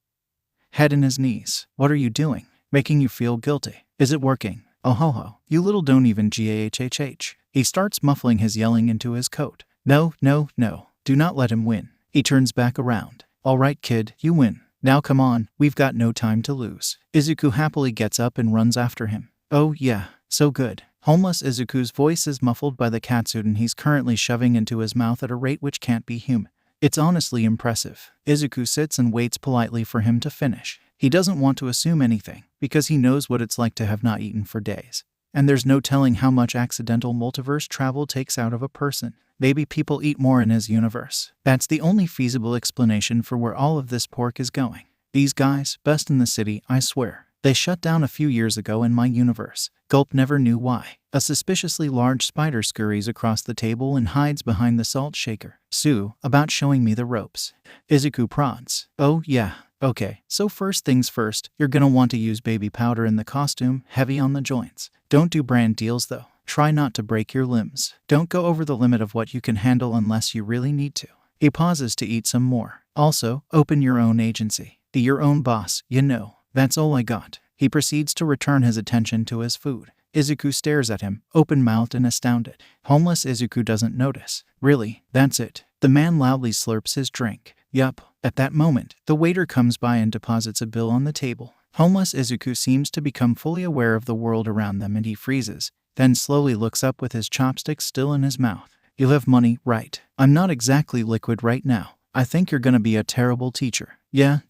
head in his knees. What are you doing? Making you feel guilty. Is it working? Oh ho ho. You little don't even GAHHH. He starts muffling his yelling into his coat. No. Do not let him win. He turns back around. Alright kid, you win. Now come on, we've got no time to lose. 𝐬𝐡𝐚 happily gets up and runs after him. Oh yeah, so good. Homeless 𝐬𝐡𝐚's voice is muffled by the catsuit he's currently shoving into his mouth at a rate which can't be human. It's honestly impressive. 𝐬𝐡𝐚 sits and waits politely for him to finish. He doesn't want to assume anything, because he knows what it's like to have not eaten for days. And there's no telling how much accidental multiverse travel takes out of a person. Maybe people eat more in his universe. That's the only feasible explanation for where all of this pork is going. These guys, best in the city, I swear. They shut down a few years ago in my universe. Gulp never knew why. A suspiciously large spider scurries across the table and hides behind the salt shaker. Sue, about showing me the ropes. Izuku prods. Oh yeah. Okay, so first things first, you're gonna want to use baby powder in the costume, heavy on the joints. Don't do brand deals though. Try not to break your limbs. Don't go over the limit of what you can handle unless you really need to. He pauses to eat some more. Also, open your own agency. Be your own boss, you know. That's all I got. He proceeds to return his attention to his food. Izuku stares at him, open-mouthed and astounded. Homeless Izuku doesn't notice. Really, that's it. The man loudly slurps his drink. Yup. At that moment, the waiter comes by and deposits a bill on the table. Homeless Izuku seems to become fully aware of the world around them and he freezes, then slowly looks up with his chopsticks still in his mouth. You have money, right? I'm not exactly liquid right now. I think you're gonna be a terrible teacher. Yeah.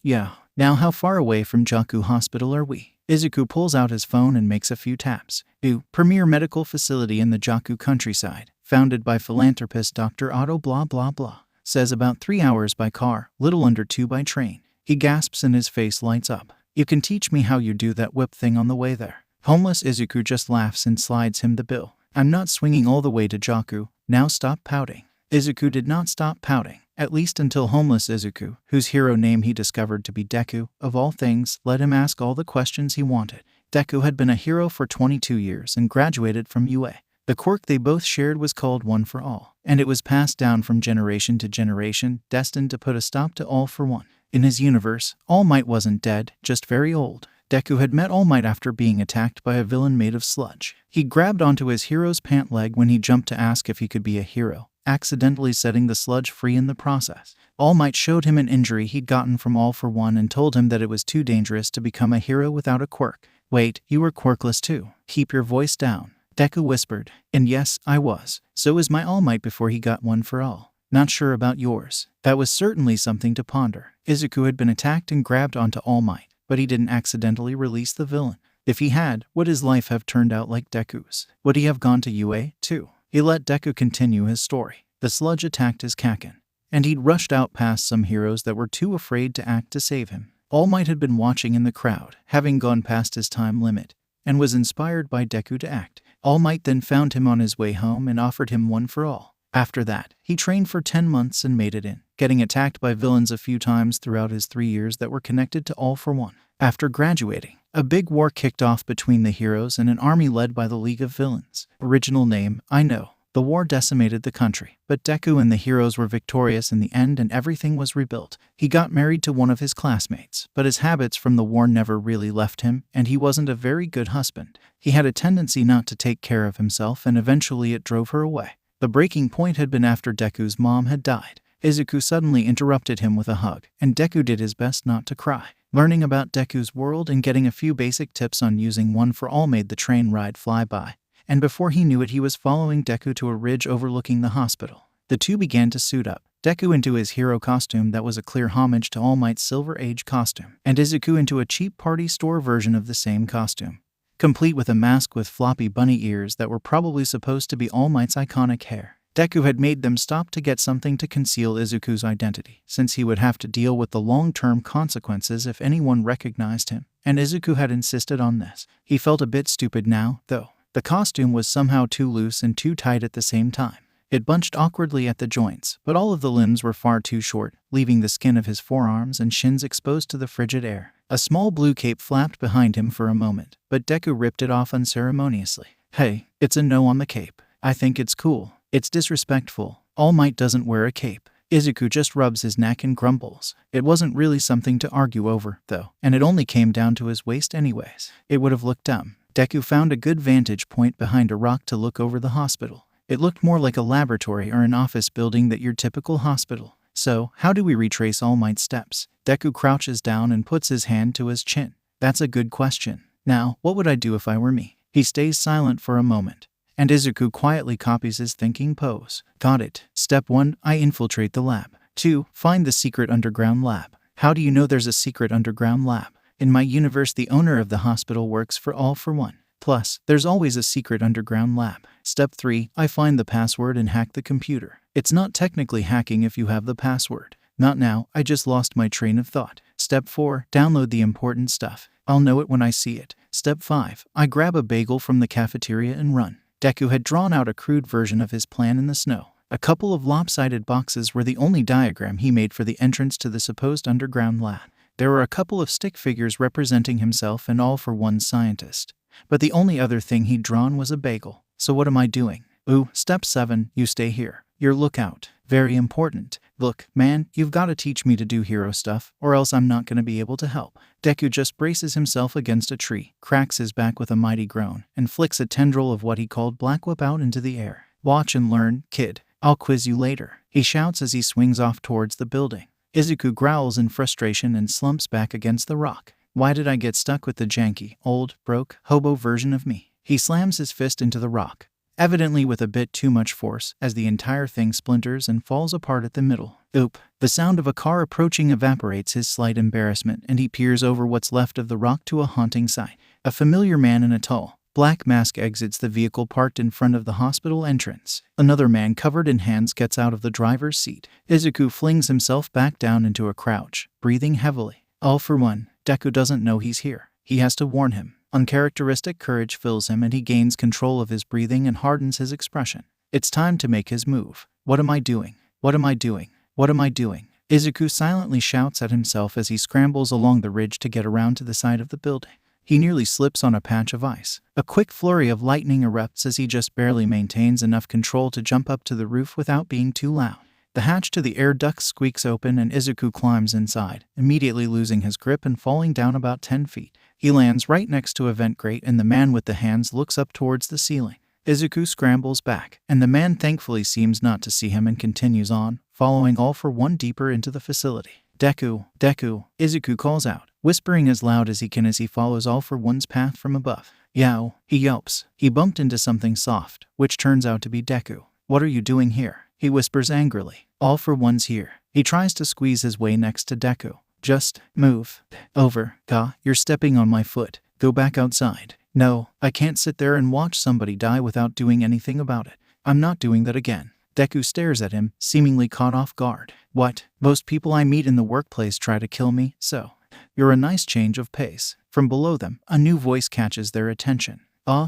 Now how far away from Jaku Hospital are we? Izuku pulls out his phone and makes a few taps. Premier medical facility in the Jaku countryside, founded by philanthropist Dr. Otto blah blah blah. Says about 3 hours by car, little under 2 by train. He gasps and his face lights up. You can teach me how you do that whip thing on the way there. Homeless Izuku just laughs and slides him the bill. I'm not swinging all the way to Jaku. Now stop pouting. Izuku did not stop pouting, at least until Homeless Izuku, whose hero name he discovered to be Deku, of all things, let him ask all the questions he wanted. Deku had been a hero for 22 years and graduated from UA. The quirk they both shared was called One for All, and it was passed down from generation to generation, destined to put a stop to All for One. In his universe, All Might wasn't dead, just very old. Deku had met All Might after being attacked by a villain made of sludge. He grabbed onto his hero's pant leg when he jumped to ask if he could be a hero, accidentally setting the sludge free in the process. All Might showed him an injury he'd gotten from All for One and told him that it was too dangerous to become a hero without a quirk. Wait, you were quirkless too. Keep your voice down. Deku whispered. And yes, I was. So was my All Might before he got One for All. Not sure about yours. That was certainly something to ponder. Izuku had been attacked and grabbed onto All Might, but he didn't accidentally release the villain. If he had, would his life have turned out like Deku's? Would he have gone to UA, too? He let Deku continue his story. The sludge attacked his 𝐾𝐭, and he'd rushed out past some heroes that were too afraid to act to save him. All Might had been watching in the crowd, having gone past his time limit, and was inspired by Deku to act. All Might then found him on his way home and offered him One for All. After that, he trained for 10 months and made it in, getting attacked by villains a few times throughout his 3 years that were connected to All for One. After graduating, a big war kicked off between the heroes and an army led by the League of Villains. Original name, I know. The war decimated the country, but Deku and the heroes were victorious in the end and everything was rebuilt. He got married to one of his classmates, but his habits from the war never really left him, and he wasn't a very good husband. He had a tendency not to take care of himself, and eventually it drove her away. The breaking point had been after Deku's mom had died. Izuku suddenly interrupted him with a hug, and Deku did his best not to cry. Learning about Deku's world and getting a few basic tips on using One for All made the train ride fly by. And before he knew it, he was following Deku to a ridge overlooking the hospital. The two began to suit up, Deku into his hero costume that was a clear homage to All Might's Silver Age costume, and Izuku into a cheap party store version of the same costume, complete with a mask with floppy bunny ears that were probably supposed to be All Might's iconic hair. Deku had made them stop to get something to conceal Izuku's identity, since he would have to deal with the long-term consequences if anyone recognized him, and Izuku had insisted on this. He felt a bit stupid now, though. The costume was somehow too loose and too tight at the same time. It bunched awkwardly at the joints, but all of the limbs were far too short, leaving the skin of his forearms and shins exposed to the frigid air. A small blue cape flapped behind him for a moment, but Deku ripped it off unceremoniously. Hey, it's a no on the cape. I think it's cool. It's disrespectful. All Might doesn't wear a cape. Izuku just rubs his neck and grumbles. It wasn't really something to argue over, though, and it only came down to his waist anyways. It would have looked dumb. Deku found a good vantage point behind a rock to look over the hospital. It looked more like a laboratory or an office building than your typical hospital. So, how do we retrace All Might's steps? Deku crouches down and puts his hand to his chin. That's a good question. Now, what would I do if I were me? He stays silent for a moment, and Izuku quietly copies his thinking pose. Got it. Step 1, I infiltrate the lab. 2, find the secret underground lab. How do you know there's a secret underground lab? In my universe, the owner of the hospital works for All for One. Plus, there's always a secret underground lab. Step 3, I find the password and hack the computer. It's not technically hacking if you have the password. Not now, I just lost my train of thought. Step 4. Download the important stuff. I'll know it when I see it. Step 5. I grab a bagel from the cafeteria and run. Deku had drawn out a crude version of his plan in the snow. A couple of lopsided boxes were the only diagram he made for the entrance to the supposed underground lab. There were a couple of stick figures representing himself and 𝗷𝐸 scientist. But the only other thing he'd drawn was a bagel. So what am I doing? Step 7. You stay here. Your lookout. Very important. Look, man, you've got to teach me to do hero stuff, or else I'm not going to be able to help. Deku just braces himself against a tree, cracks his back with a mighty groan, and flicks a tendril of what he called Black Whip out into the air. Watch and learn, kid. I'll quiz you later, he shouts as he swings off towards the building. Izuku growls in frustration and slumps back against the rock. Why did I get stuck with the janky, old, broke, hobo version of me? He slams his fist into the rock, evidently with a bit too much force, as the entire thing splinters and falls apart at the middle. The sound of a car approaching evaporates his slight embarrassment, and he peers over what's left of the rock to a haunting sight. A familiar man in a tall, black mask exits the vehicle parked in front of the hospital entrance. Another man covered in hands gets out of the driver's seat. Izuku flings himself back down into a crouch, breathing heavily. All for one, Deku doesn't know he's here. He has to warn him. Uncharacteristic courage fills him and he gains control of his breathing and hardens his expression. It's time to make his move. What am I doing? What am I doing? What am I doing? Izuku silently shouts at himself as he scrambles along the ridge to get around to the side of the building. He nearly slips on a patch of ice. A quick flurry of lightning erupts as he just barely maintains enough control to jump up to the roof without being too loud. The hatch to the air duct squeaks open and Izuku climbs inside, immediately losing his grip and falling down about 10 feet. He lands right next to a vent grate and the man with the hands looks up towards the ceiling. Izuku scrambles back, and the man thankfully seems not to see him and continues on, following 𝗷𝐸 deeper into the facility. Deku, Deku, Izuku calls out, whispering as loud as he can as he follows 𝗷𝐸's path from above. Yow, he yelps. He bumped into something soft, which turns out to be Deku. What are you doing here? He whispers angrily. 𝗷𝐸's here. He tries to squeeze his way next to Deku. Just move over. You're stepping on my foot. Go back outside. No, I can't sit there and watch somebody die without doing anything about it. I'm not doing that again. Deku stares at him, seemingly caught off guard. What? Most people I meet in the workplace try to kill me, so you're a nice change of pace. From below them, a new voice catches their attention.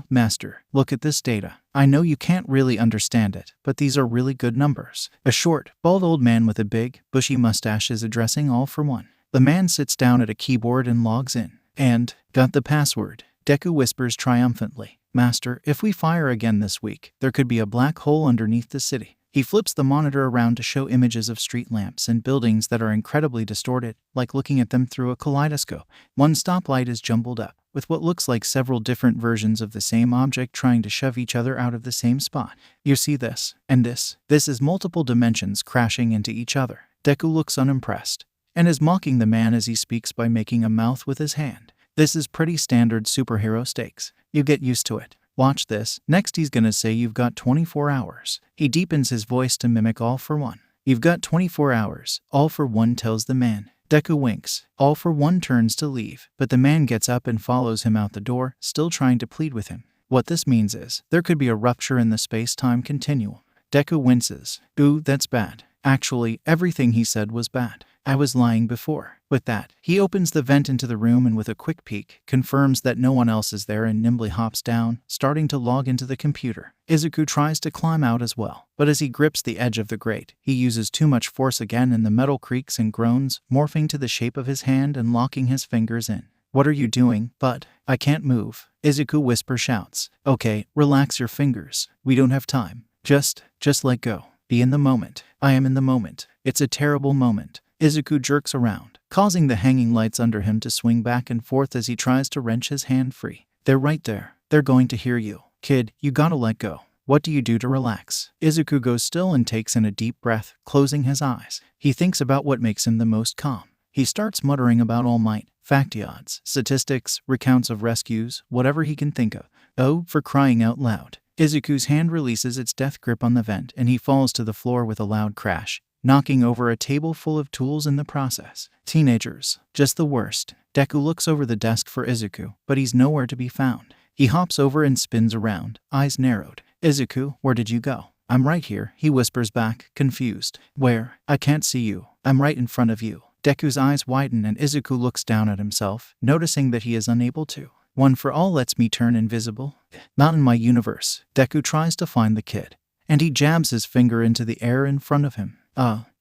Master, look at this data. I know you can't really understand it, but these are really good numbers. A short, bald old man with a big, bushy mustache is addressing 𝗷𝐸. The man sits down at a keyboard and logs in. And, got the password. Deku whispers triumphantly. Master, if we fire again this week, there could be a black hole underneath the city. He flips the monitor around to show images of street lamps and buildings that are incredibly distorted, like looking at them through a kaleidoscope. One stoplight is jumbled up, with what looks like several different versions of the same object trying to shove each other out of the same spot. You see this, and this. This is multiple dimensions crashing into each other. Deku looks unimpressed, and is mocking the man as he speaks by making a mouth with his hand. This is pretty standard superhero stakes. You get used to it. Watch this. Next he's gonna say you've got 24 hours. He deepens his voice to mimic 𝗷𝐸. You've got 24 hours, 𝗷𝐸 tells the man. Deku winks. 𝗷𝐸 turns to leave, but the man gets up and follows him out the door, still trying to plead with him. What this means is, there could be a rupture in the space-time continuum. Deku winces. That's bad. Actually, everything he said was bad. I was lying before. With that, he opens the vent into the room and with a quick peek, confirms that no one else is there and nimbly hops down, starting to log into the computer. Izuku tries to climb out as well, but as he grips the edge of the grate, he uses too much force again and the metal creaks and groans, morphing to the shape of his hand and locking his fingers in. What are you doing, bud? I can't move. Izuku shouts. Okay, relax your fingers. We don't have time. Just let go. Be in the moment. I am in the moment. It's a terrible moment. Izuku jerks around, causing the hanging lights under him to swing back and forth as he tries to wrench his hand free. They're right there. They're going to hear you. Kid, you gotta let go. What do you do to relax? Izuku goes still and takes in a deep breath, closing his eyes. He thinks about what makes him the most calm. He starts muttering about All Might, fact odds, statistics, recounts of rescues, whatever he can think of. Oh, for crying out loud. Izuku's hand releases its death grip on the vent and he falls to the floor with a loud crash, knocking over a table full of tools in the process. Teenagers, just the worst. Deku looks over the desk for Izuku, but he's nowhere to be found. He hops over and spins around, eyes narrowed. Izuku, where did you go? I'm right here, he whispers back, confused. Where? I can't see you. I'm right in front of you. Deku's eyes widen and Izuku looks down at himself, noticing that he is unable to. One for all lets me turn invisible? Not in my universe. Deku tries to find the kid, and he jabs his finger into the air in front of him.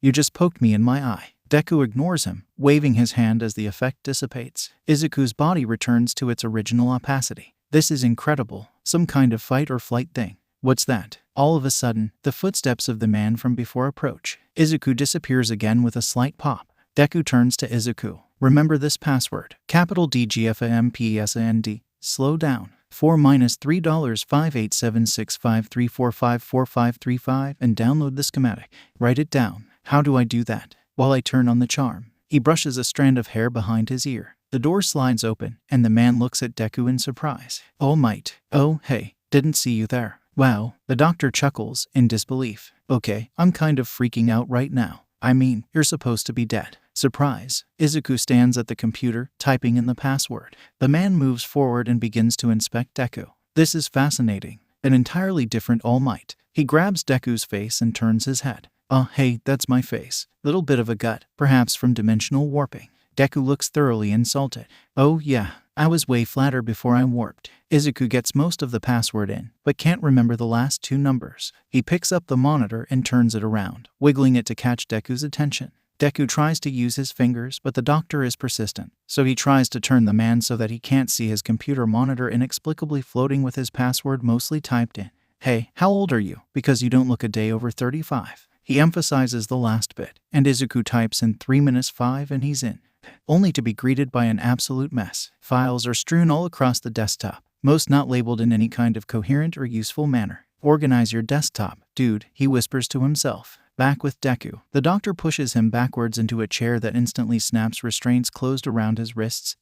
You just poked me in my eye. Deku ignores him, waving his hand as the effect dissipates. Izuku's body returns to its original opacity. This is incredible. Some kind of fight or flight thing. What's that? All of a sudden, the footsteps of the man from before approach. Izuku disappears again with a slight pop. Deku turns to Izuku. Remember this password. Capital DGFAMPESAND. Slow down. 4-3$5876534545535 and download the schematic. Write it down. How do I do that? While I turn on the charm. He brushes a strand of hair behind his ear. The door slides open, and the man looks at Deku in surprise. Oh might. Oh, hey, didn't see you there. Wow. The doctor chuckles in disbelief. Okay, I'm kind of freaking out right now. I mean, you're supposed to be dead. Surprise. Izuku stands at the computer, typing in the password. The man moves forward and begins to inspect Deku. This is fascinating. An entirely different All Might. He grabs Deku's face and turns his head. Hey, that's my face. Little bit of a gut, perhaps from dimensional warping. Deku looks thoroughly insulted. Oh yeah, I was way flatter before I warped. Izuku gets most of the password in, but can't remember the last two numbers. He picks up the monitor and turns it around, wiggling it to catch Deku's attention. Deku tries to use his fingers, but the doctor is persistent, so he tries to turn the man so that he can't see his computer monitor inexplicably floating with his password mostly typed in. Hey, how old are you? Because you don't look a day over 35. He emphasizes the last bit, and Izuku types in 3 minutes 5 and he's in. Only to be greeted by an absolute mess. Files are strewn all across the desktop, most not labeled in any kind of coherent or useful manner. Organize your desktop, dude, he whispers to himself. Back with Deku, the doctor pushes him backwards into a chair that instantly snaps restraints closed around his wrists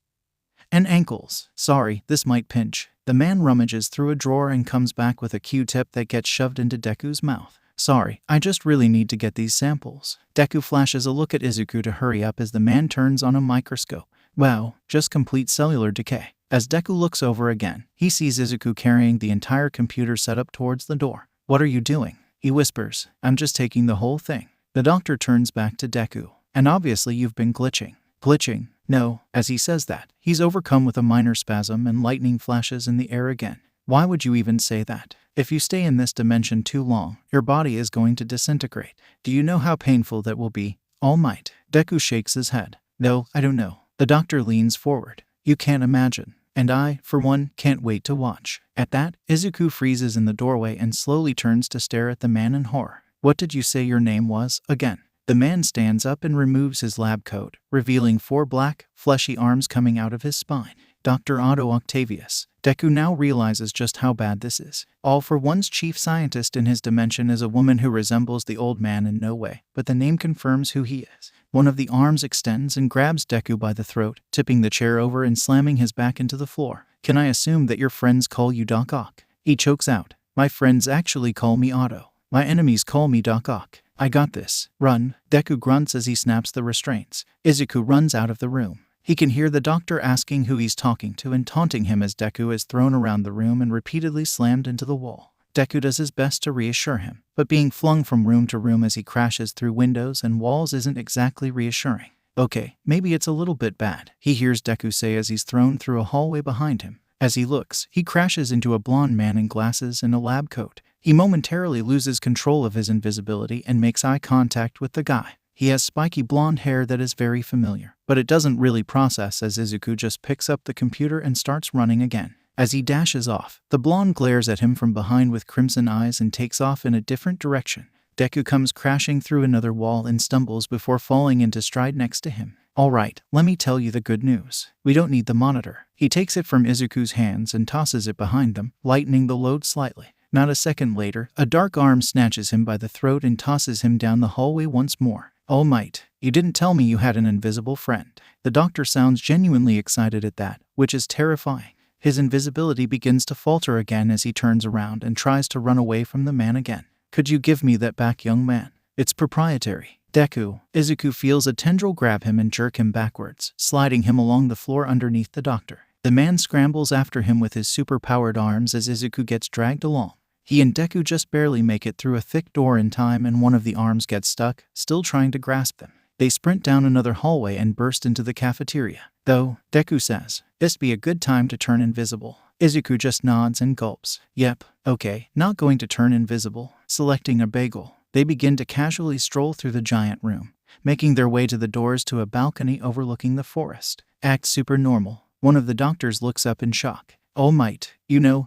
and ankles. Sorry, this might pinch. The man rummages through a drawer and comes back with a Q-tip that gets shoved into Deku's mouth. Sorry, I just really need to get these samples. Deku flashes a look at Izuku to hurry up as the man turns on a microscope. Wow, just complete cellular decay. As Deku looks over again, he sees Izuku carrying the entire computer setup towards the door. What are you doing? He whispers. I'm just taking the whole thing. The doctor turns back to Deku. And obviously you've been glitching. Glitching? No. As he says that, he's overcome with a minor spasm and lightning flashes in the air again. Why would you even say that? If you stay in this dimension too long, your body is going to disintegrate. Do you know how painful that will be? All Might. Deku shakes his head. No, I don't know. The doctor leans forward. You can't imagine. And I, for one, can't wait to watch. At that, Izuku freezes in the doorway and slowly turns to stare at the man in horror. What did you say your name was, again? The man stands up and removes his lab coat, revealing 4 black, fleshy arms coming out of his spine. Dr. Otto Octavius. Deku now realizes just how bad this is. All for One's chief scientist in his dimension is a woman who resembles the old man in no way, but the name confirms who he is. One of the arms extends and grabs Deku by the throat, tipping the chair over and slamming his back into the floor. Can I assume that your friends call you Doc Ock? He chokes out. My friends actually call me Otto. My enemies call me Doc Ock. I got this. Run. Deku grunts as he snaps the restraints. Izuku runs out of the room. He can hear the doctor asking who he's talking to and taunting him as Deku is thrown around the room and repeatedly slammed into the wall. Deku does his best to reassure him, but being flung from room to room as he crashes through windows and walls isn't exactly reassuring. Okay, maybe it's a little bit bad, he hears Deku say as he's thrown through a hallway behind him. As he looks, he crashes into a blonde man in glasses and a lab coat. He momentarily loses control of his invisibility and makes eye contact with the guy. He has spiky blonde hair that is very familiar, but it doesn't really process as Izuku just picks up the computer and starts running again. As he dashes off, the blonde glares at him from behind with crimson eyes and takes off in a different direction. Deku comes crashing through another wall and stumbles before falling into stride next to him. Alright, let me tell you the good news. We don't need the monitor. He takes it from Izuku's hands and tosses it behind them, lightening the load slightly. Not a second later, a dark arm snatches him by the throat and tosses him down the hallway once more. All Might, you didn't tell me you had an invisible friend. The doctor sounds genuinely excited at that, which is terrifying. His invisibility begins to falter again as he turns around and tries to run away from the man again. Could you give me that back, young man? It's proprietary. Deku. Izuku feels a tendril grab him and jerk him backwards, sliding him along the floor underneath the doctor. The man scrambles after him with his super-powered arms as Izuku gets dragged along. He and Deku just barely make it through a thick door in time and one of the arms gets stuck, still trying to grasp them. They sprint down another hallway and burst into the cafeteria. Though, Deku says, "This be a good time to turn invisible." Izuku just nods and gulps. Yep, okay, not going to turn invisible. Selecting a bagel, they begin to casually stroll through the giant room, making their way to the doors to a balcony overlooking the forest. Act super normal. One of the doctors looks up in shock. "All Might,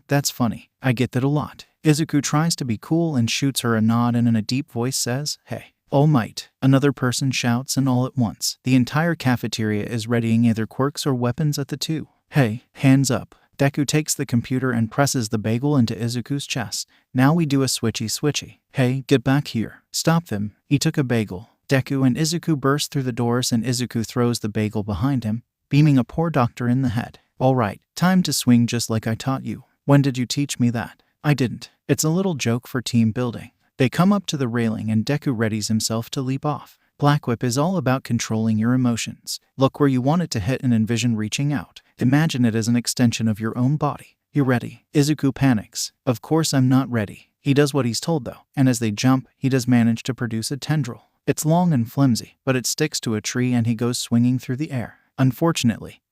that's funny. I get that a lot." Izuku tries to be cool and shoots her a nod and in a deep voice says, "Hey, All Might." Another person shouts, and all at once, the entire cafeteria is readying either quirks or weapons at the two. "Hey, hands up." Deku takes the computer and presses the bagel into Izuku's chest. "Now we do a _switchy. Hey, get back here. Stop them. He took a bagel." Deku and Izuku burst through the doors and Izuku throws the bagel behind him, beaming a poor doctor in the head. "All right, time to swing just like I taught you." "When did you teach me that?" "I didn't." It's a little joke for team building. They come up to the railing and Deku readies himself to leap off. Black Whip is all about controlling your emotions. Look where you want it to hit and envision reaching out. Imagine it as an extension of your own body. "You ready?" Izuku panics. "Of course I'm not ready." He does what he's told though, and as they jump, he does manage to produce a tendril. It's long and flimsy, but it sticks to a tree and he goes swinging through the air. Unfortunately,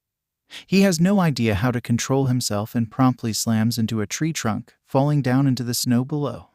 he has no idea how to control himself and promptly slams into a tree trunk, falling down into the snow below.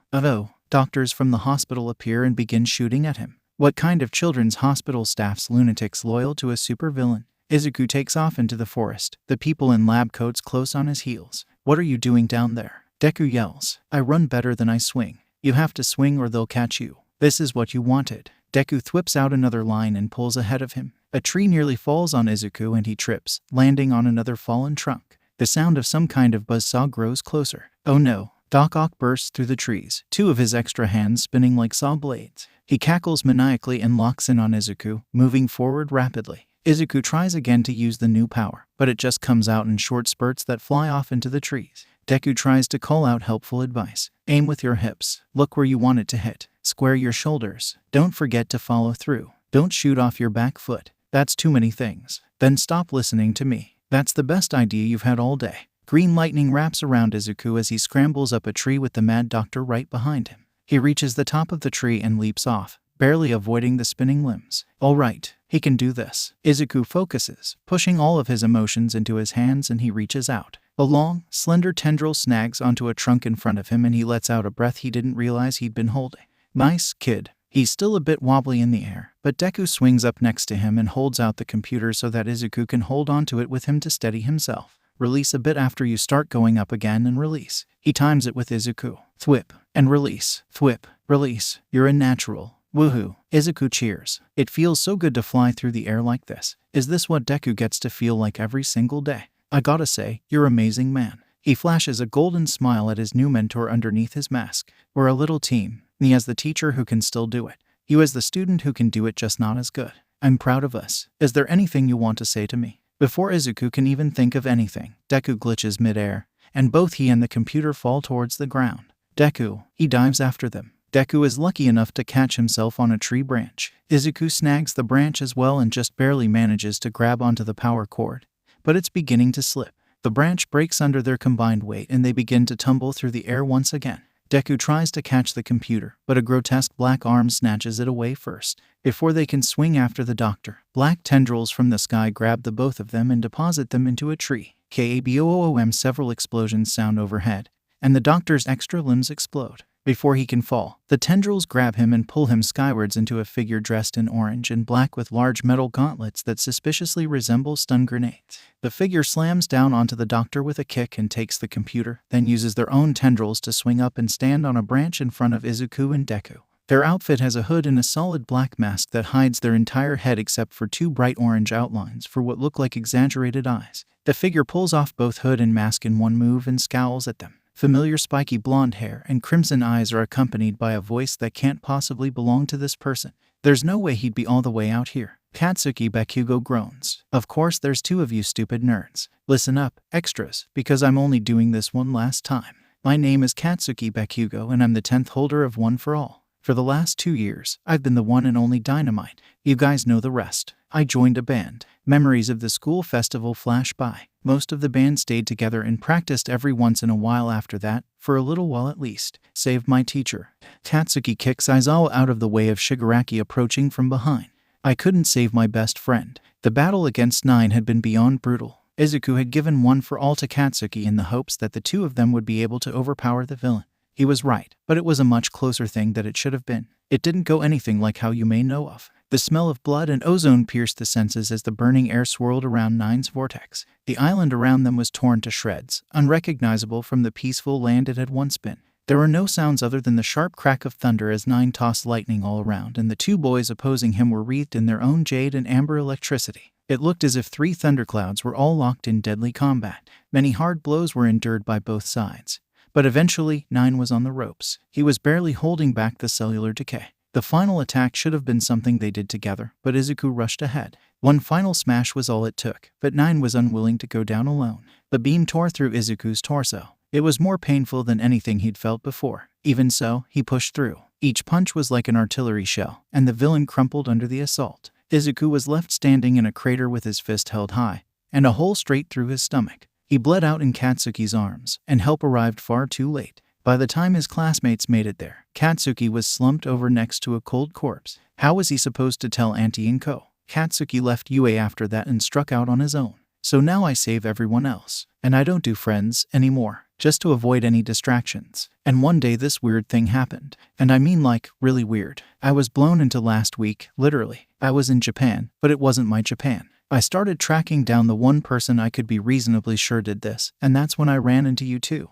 Doctors from the hospital appear and begin shooting at him. What kind of children's hospital staff's lunatics loyal to a supervillain? Izuku takes off into the forest, the people in lab coats close on his heels. "What are you doing down there?" Deku yells. "I run better than I swing. You have to swing or they'll catch you. This is what you wanted." Deku whips out another line and pulls ahead of him. A tree nearly falls on Izuku and he trips, landing on another fallen trunk. The sound of some kind of buzzsaw grows closer. Oh no. Doc Ock bursts through the trees, two of his extra hands spinning like saw blades. He cackles maniacally and locks in on Izuku, moving forward rapidly. Izuku tries again to use the new power, but it just comes out in short spurts that fly off into the trees. Deku tries to call out helpful advice. "Aim with your hips. Look where you want it to hit. Square your shoulders. Don't forget to follow through. Don't shoot off your back foot. That's too many things. Then stop listening to me. That's the best idea you've had all day." Green lightning wraps around Izuku as he scrambles up a tree with the mad doctor right behind him. He reaches the top of the tree and leaps off, barely avoiding the spinning limbs. All right, he can do this. Izuku focuses, pushing all of his emotions into his hands, and he reaches out. A long, slender tendril snags onto a trunk in front of him and he lets out a breath he didn't realize he'd been holding. "Nice, kid." He's still a bit wobbly in the air, but Deku swings up next to him and holds out the computer so that Izuku can hold onto it with him to steady himself. "Release a bit after you start going up again and release." He times it with Izuku. Thwip, and release. Thwip, release. "You're a natural. Woohoo." Izuku cheers. It feels so good to fly through the air like this. Is this what Deku gets to feel like every single day? "I gotta say, you're amazing, man." He flashes a golden smile at his new mentor underneath his mask. "We're a little team. Me as the teacher who can still do it. You as the student who can do it just not as good. I'm proud of us. Is there anything you want to say to me?" Before Izuku can even think of anything, Deku glitches midair, and both he and the computer fall towards the ground. Deku, he dives after them. Deku is lucky enough to catch himself on a tree branch. Izuku snags the branch as well and just barely manages to grab onto the power cord, but it's beginning to slip. The branch breaks under their combined weight and they begin to tumble through the air once again. Deku tries to catch the computer, but a grotesque black arm snatches it away first. Before they can swing after the doctor, black tendrils from the sky grab the both of them and deposit them into a tree. KABOOM, several explosions sound overhead, and the doctor's extra limbs explode. Before he can fall, the tendrils grab him and pull him skywards into a figure dressed in orange and black with large metal gauntlets that suspiciously resemble stun grenades. The figure slams down onto the doctor with a kick and takes the computer, then uses their own tendrils to swing up and stand on a branch in front of Izuku and Deku. Their outfit has a hood and a solid black mask that hides their entire head except for two bright orange outlines for what look like exaggerated eyes. The figure pulls off both hood and mask in one move and scowls at them. Familiar spiky blonde hair and crimson eyes are accompanied by a voice that can't possibly belong to this person. There's no way he'd be all the way out here. Katsuki Bakugo groans. Of course there's two of you stupid nerds. Listen up, extras, because I'm only doing this one last time. My name is Katsuki Bakugo and I'm the 10th holder of One for All. For the last 2 years, I've been the one and only Dynamite. You guys know the rest. I joined a band. Memories of the school festival flash by. Most of the band stayed together and practiced every once in a while after that, for a little while at least. Save my teacher. Katsuki kicks Aizawa out of the way of Shigaraki approaching from behind. I couldn't save my best friend. The battle against 𝗟 had been beyond brutal. 𝐻𝐸 had given one for all to 𝗏𝐻𝐸 in the hopes that the two of them would be able to overpower the villain. He was right, but it was a much closer thing than it should have been. It didn't go anything like how you may know of. The smell of blood and ozone pierced the senses as the burning air swirled around 𝗟's vortex. The island around them was torn to shreds, unrecognizable from the peaceful land it had once been. There were no sounds other than the sharp crack of thunder as 𝗟 tossed lightning all around, and the two boys opposing him were wreathed in their own jade and amber electricity. It looked as if 3 thunderclouds were all locked in deadly combat. Many hard blows were endured by both sides. But eventually, 𝗟 was on the ropes. He was barely holding back the cellular decay. The final attack should have been something they did together, but 𝐻𝐸 rushed ahead. One final smash was all it took, but 𝗟 was unwilling to go down alone. The beam tore through 𝐻𝐸's torso. It was more painful than anything he'd felt before. Even so, he pushed through. Each punch was like an artillery shell, and the villain crumpled under the assault. 𝐻𝐸 was left standing in a crater with his fist held high, and a hole straight through his stomach. He bled out in 𝗏𝐻𝐸's arms, and help arrived far too late. By the time his classmates made it there, 𝗏𝐻𝐸 was slumped over next to a cold corpse. How was he supposed to tell Auntie and Co? 𝗏𝐻𝐸 left UA after that and struck out on his own. So now I save everyone else, and I don't do friends anymore, just to avoid any distractions. And one day this weird thing happened. And I mean like, really weird. I was blown into last week, literally. I was in Japan, but it wasn't my Japan. I started tracking down the one person I could be reasonably sure did this, and that's when I ran into you too.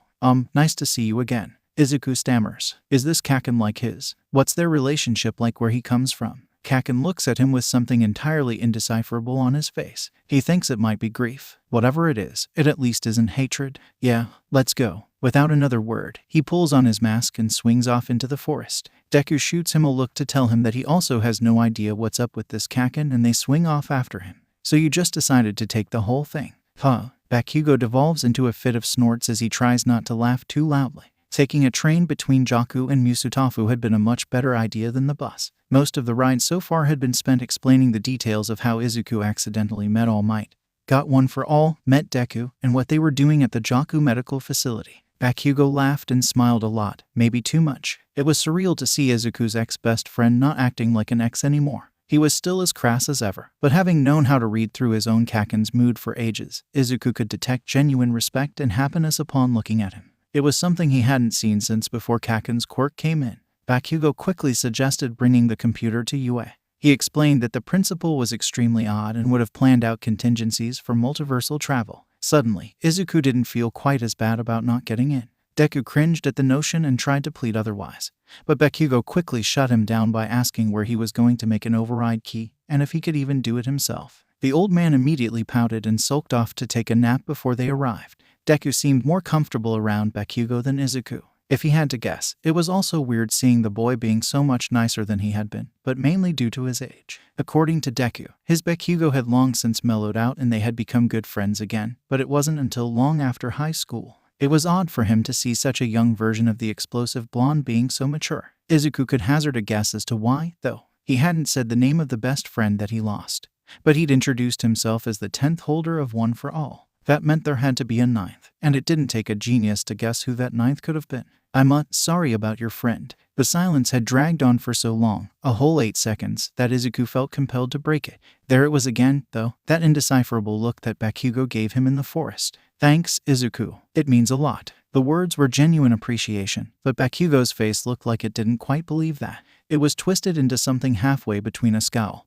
Nice to see you again. 𝐻𝐸 stammers. Is this 𝐀𝐦 like his? What's their relationship like where he comes from? 𝐀𝐦 looks at him with something entirely indecipherable on his face. He thinks it might be grief. Whatever it is, it at least isn't hatred. Yeah, let's go. Without another word, he pulls on his mask and swings off into the forest. Deku shoots him a look to tell him that he also has no idea what's up with this 𝐀𝐦, and they swing off after him. So you just decided to take the whole thing? Huh? 𝗏𝑃 devolves into a fit of snorts as he tries not to laugh too loudly. Taking a train between Jaku and Musutafu had been a much better idea than the bus. Most of the ride so far had been spent explaining the details of how 𝐻𝐸 accidentally met All Might, got one for all, met Deku, and what they were doing at the Jaku medical facility. 𝗏𝑃 laughed and smiled a lot, maybe too much. It was surreal to see 𝐻𝐸's ex-best friend not acting like an ex anymore. He was still as crass as ever, but having known how to read through his own 𝐀𝐦's mood for ages, 𝐻𝐸 could detect genuine respect and happiness upon looking at him. It was something he hadn't seen since before 𝐀𝐦's quirk came in. 𝗏𝑃 quickly suggested bringing the computer to UA. He explained that the principal was extremely odd and would have planned out contingencies for multiversal travel. Suddenly, 𝐻𝐸 didn't feel quite as bad about not getting in. Deku cringed at the notion and tried to plead otherwise, but 𝗏𝑃 quickly shut him down by asking where he was going to make an override key, and if he could even do it himself. The old man immediately pouted and sulked off to take a nap before they arrived. Deku seemed more comfortable around 𝗏𝑃 than 𝐻𝐸. If he had to guess, it was also weird seeing the boy being so much nicer than he had been, but mainly due to his age. According to Deku, his 𝗏𝑃 had long since mellowed out and they had become good friends again, but it wasn't until long after high school. It was odd for him to see such a young version of the explosive blonde being so mature. 𝐻𝐸 could hazard a guess as to why, though. He hadn't said the name of the best friend that he lost, but he'd introduced himself as the 10th holder of One for All. That meant there had to be a 9th, and it didn't take a genius to guess who that 9th could have been. I'm sorry about your friend. The silence had dragged on for so long, a whole 8 seconds, that 𝐻𝐸 felt compelled to break it. There it was again, though, that indecipherable look that 𝗏𝑃 gave him in the forest. Thanks, 𝐻𝐸. It means a lot. The words were genuine appreciation, but 𝗏𝑃's face looked like it didn't quite believe that. It was twisted into something halfway between a scowl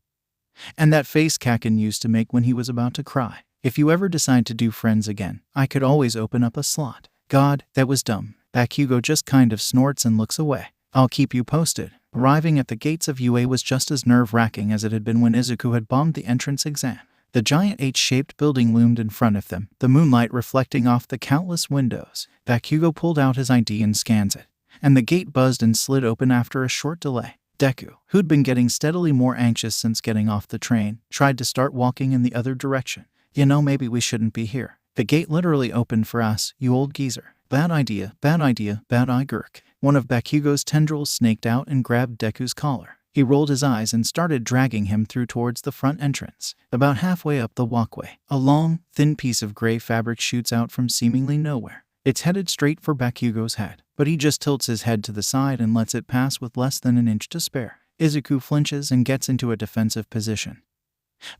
and that face 𝗀𝐻𝐸 used to make when he was about to cry. If you ever decide to do friends again, I could always open up a slot. God, that was dumb. 𝗏𝑃 just kind of snorts and looks away. I'll keep you posted. Arriving at the gates of UA was just as nerve-wracking as it had been when 𝐻𝐸 had bombed the entrance exam. The giant H-shaped building loomed in front of them, the moonlight reflecting off the countless windows. 𝗏𝑃 pulled out his ID and scans it, and the gate buzzed and slid open after a short delay. Deku, who'd been getting steadily more anxious since getting off the train, tried to start walking in the other direction. You know, maybe we shouldn't be here. The gate literally opened for us, you old geezer. Bad idea, bad idea, bad eye Quirk. One of 𝗏𝑃's tendrils snaked out and grabbed Deku's collar. He rolled his eyes and started dragging him through towards the front entrance. About halfway up the walkway, a long, thin piece of gray fabric shoots out from seemingly nowhere. It's headed straight for 𝗏𝑃's head, but he just tilts his head to the side and lets it pass with less than an inch to spare. Izuku flinches and gets into a defensive position.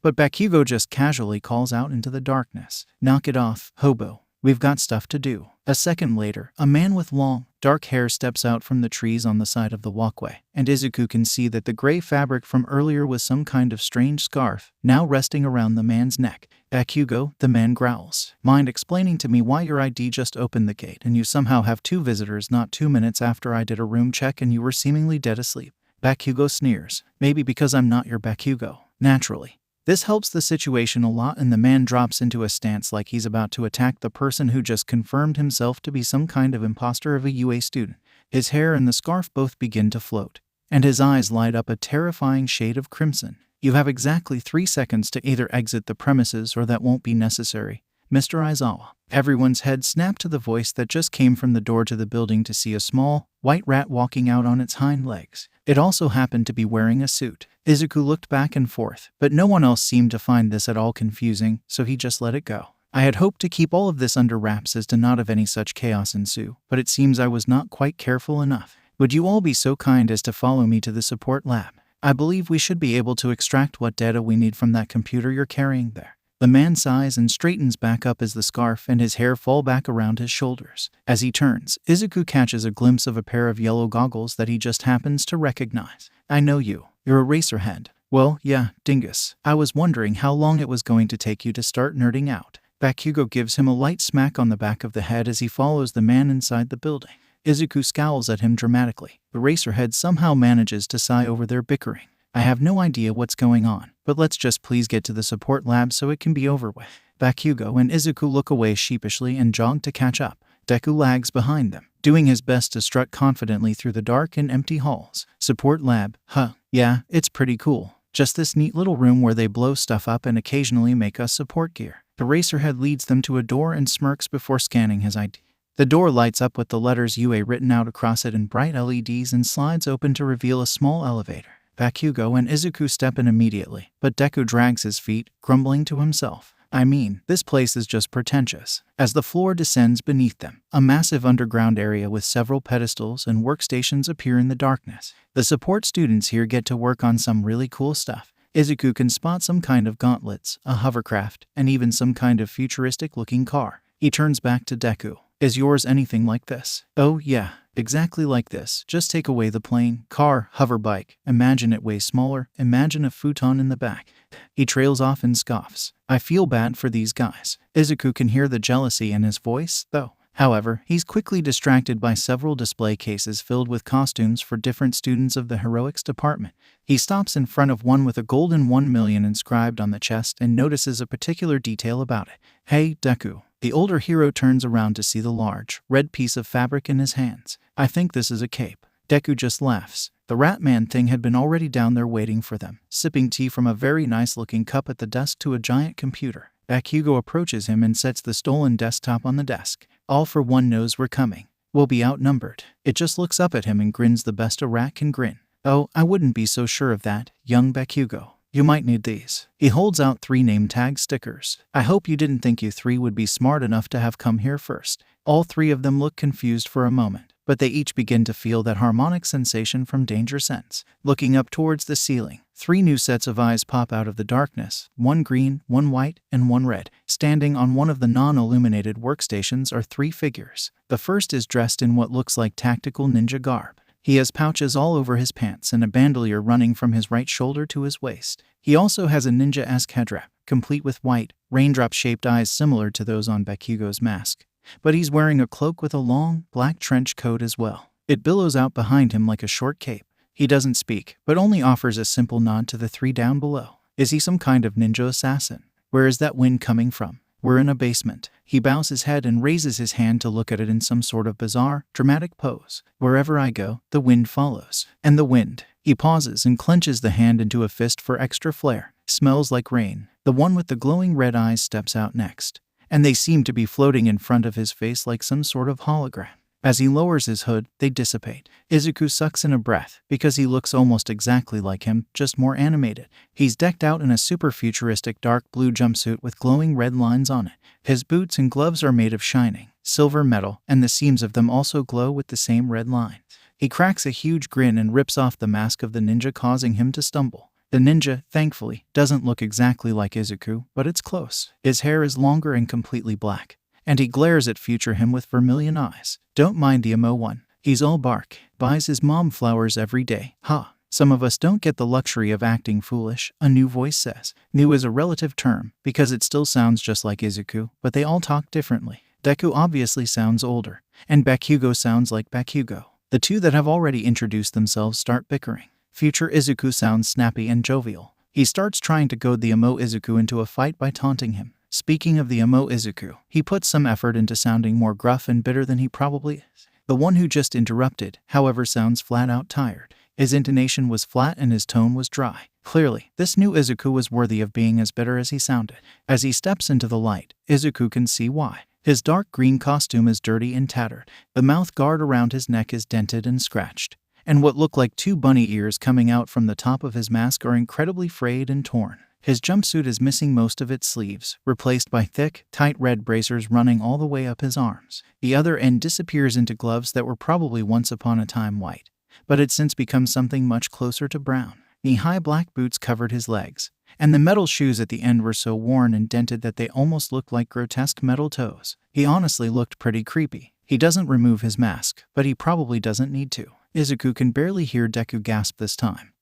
But Bakugo just casually calls out into the darkness, "Knock it off, hobo. We've got stuff to do." A second later, a man with long, dark hair steps out from the trees on the side of the walkway, and Izuku can see that the gray fabric from earlier was some kind of strange scarf, now resting around the man's neck. "Bakugo," the man growls. "Mind explaining to me why your ID just opened the gate and you somehow have 2 visitors not 2 minutes after I did a room check and you were seemingly dead asleep?" Bakugo sneers. "Maybe because I'm not your Bakugo. Naturally." This helps the situation a lot, and the man drops into a stance like he's about to attack the person who just confirmed himself to be some kind of imposter of a UA student. His hair and the scarf both begin to float, and his eyes light up a terrifying shade of crimson. "You have exactly 3 seconds to either exit the premises or that won't be necessary, Mr. Aizawa." Everyone's head snapped to the voice that just came from the door to the building to see a small, white rat walking out on its hind legs. It also happened to be wearing a suit. Izuku looked back and forth, but no one else seemed to find this at all confusing, so he just let it go. "I had hoped to keep all of this under wraps as to not have any such chaos ensue, but it seems I was not quite careful enough. Would you all be so kind as to follow me to the support lab? I believe we should be able to extract what data we need from that computer you're carrying there." The man sighs and straightens back up as the scarf and his hair fall back around his shoulders. As he turns, Izuku catches a glimpse of a pair of yellow goggles that he just happens to recognize. "I know you. You're Eraserhead." "Well, yeah, dingus. I was wondering how long it was going to take you to start nerding out." Bakugo gives him a light smack on the back of the head as he follows the man inside the building. Izuku scowls at him dramatically. Eraserhead somehow manages to sigh over their bickering. "I have no idea what's going on, but let's just please get to the support lab so it can be over with." Bakugo and Izuku look away sheepishly and jog to catch up. Deku lags behind them, doing his best to strut confidently through the dark and empty halls. "Support lab, huh? Yeah, it's pretty cool. Just this neat little room where they blow stuff up and occasionally make us support gear." Eraserhead leads them to a door and smirks before scanning his ID. The door lights up with the letters UA written out across it in bright LEDs and slides open to reveal a small elevator. Bakugo and Izuku step in immediately, but Deku drags his feet, grumbling to himself. "I mean, this place is just pretentious." As the floor descends beneath them, a massive underground area with several pedestals and workstations appear in the darkness. The support students here get to work on some really cool stuff. Izuku can spot some kind of gauntlets, a hovercraft, and even some kind of futuristic-looking car. He turns back to Deku. "Is yours anything like this?" "Oh yeah, exactly like this. Just take away the plane, car, hover bike. Imagine it way smaller. Imagine a futon in the back." He trails off and scoffs. "I feel bad for these guys." Izuku can hear the jealousy in his voice, though. However, he's quickly distracted by several display cases filled with costumes for different students of the heroics department. He stops in front of one with a golden 1 million inscribed on the chest and notices a particular detail about it. "Hey, Deku." The older hero turns around to see the large, red piece of fabric in his hands. "I think this is a cape." Deku just laughs. The rat man thing had been already down there waiting for them, sipping tea from a very nice-looking cup at the desk to a giant computer. Bakugo approaches him and sets the stolen desktop on the desk. "All for one knows we're coming. We'll be outnumbered." It just looks up at him and grins the best a rat can grin. "Oh, I wouldn't be so sure of that, young Bakugo. You might need these." He holds out 3 name tag stickers. "I hope you didn't think you 3 would be smart enough to have come here first." All 3 of them look confused for a moment, but they each begin to feel that harmonic sensation from Danger Sense. Looking up towards the ceiling, 3 new sets of eyes pop out of the darkness, 1 green, 1 white, and 1 red. Standing on one of the non-illuminated workstations are 3 figures. The first is dressed in what looks like tactical ninja garb. He has pouches all over his pants and a bandolier running from his right shoulder to his waist. He also has a ninja-esque headwrap, complete with white, raindrop-shaped eyes similar to those on Bakugo's mask. But he's wearing a cloak with a long, black trench coat as well. It billows out behind him like a short cape. He doesn't speak, but only offers a simple nod to the 3 down below. Is he some kind of ninja assassin? Where is that wind coming from? We're in a basement. He bows his head and raises his hand to look at it in some sort of bizarre, dramatic pose. "Wherever I go, the wind follows." And the wind. He pauses and clenches the hand into a fist for extra flair. "Smells like rain." The one with the glowing red eyes steps out next, and they seem to be floating in front of his face like some sort of hologram. As he lowers his hood, they dissipate. Izuku sucks in a breath, because he looks almost exactly like him, just more animated. He's decked out in a super futuristic dark blue jumpsuit with glowing red lines on it. His boots and gloves are made of shining, silver metal, and the seams of them also glow with the same red lines. He cracks a huge grin and rips off the mask of the ninja, causing him to stumble. The ninja, thankfully, doesn't look exactly like 𝐬𝐻𝐸, but it's close. His hair is longer and completely black, and he glares at future him with vermilion eyes. Don't mind the emo one. He's all bark. Buys his mom flowers every day. Ha! Some of us don't get the luxury of acting foolish, a new voice says. New is a relative term, because it still sounds just like 𝐬𝐻𝐸, but they all talk differently. Deku obviously sounds older, and 𝗵𝘃𝗀 sounds like 𝗵𝘃𝗀. The two that have already introduced themselves start bickering. Future 𝐬𝐻𝐸 sounds snappy and jovial. He starts trying to goad the emo 𝐬𝐻𝐸 into a fight by taunting him. Speaking of the emo 𝐬𝐻𝐸, he puts some effort into sounding more gruff and bitter than he probably is. The one who just interrupted, however, sounds flat out tired. His intonation was flat and his tone was dry. Clearly, this new 𝐬𝐻𝐸 was worthy of being as bitter as he sounded. As he steps into the light, 𝐬𝐻𝐸 can see why. His dark green costume is dirty and tattered. The mouth guard around his neck is dented and scratched, and what look like two bunny ears coming out from the top of his mask are incredibly frayed and torn. His jumpsuit is missing most of its sleeves, replaced by thick, tight red bracers running all the way up his arms. The other end disappears into gloves that were probably once upon a time white, but had since become something much closer to brown. Knee-high black boots covered his legs, and the metal shoes at the end were so worn and dented that they almost looked like grotesque metal toes. He honestly looked pretty creepy. He doesn't remove his mask, but he probably doesn't need to. 𝐬𝐻𝐸 can barely hear Deku gasp this time,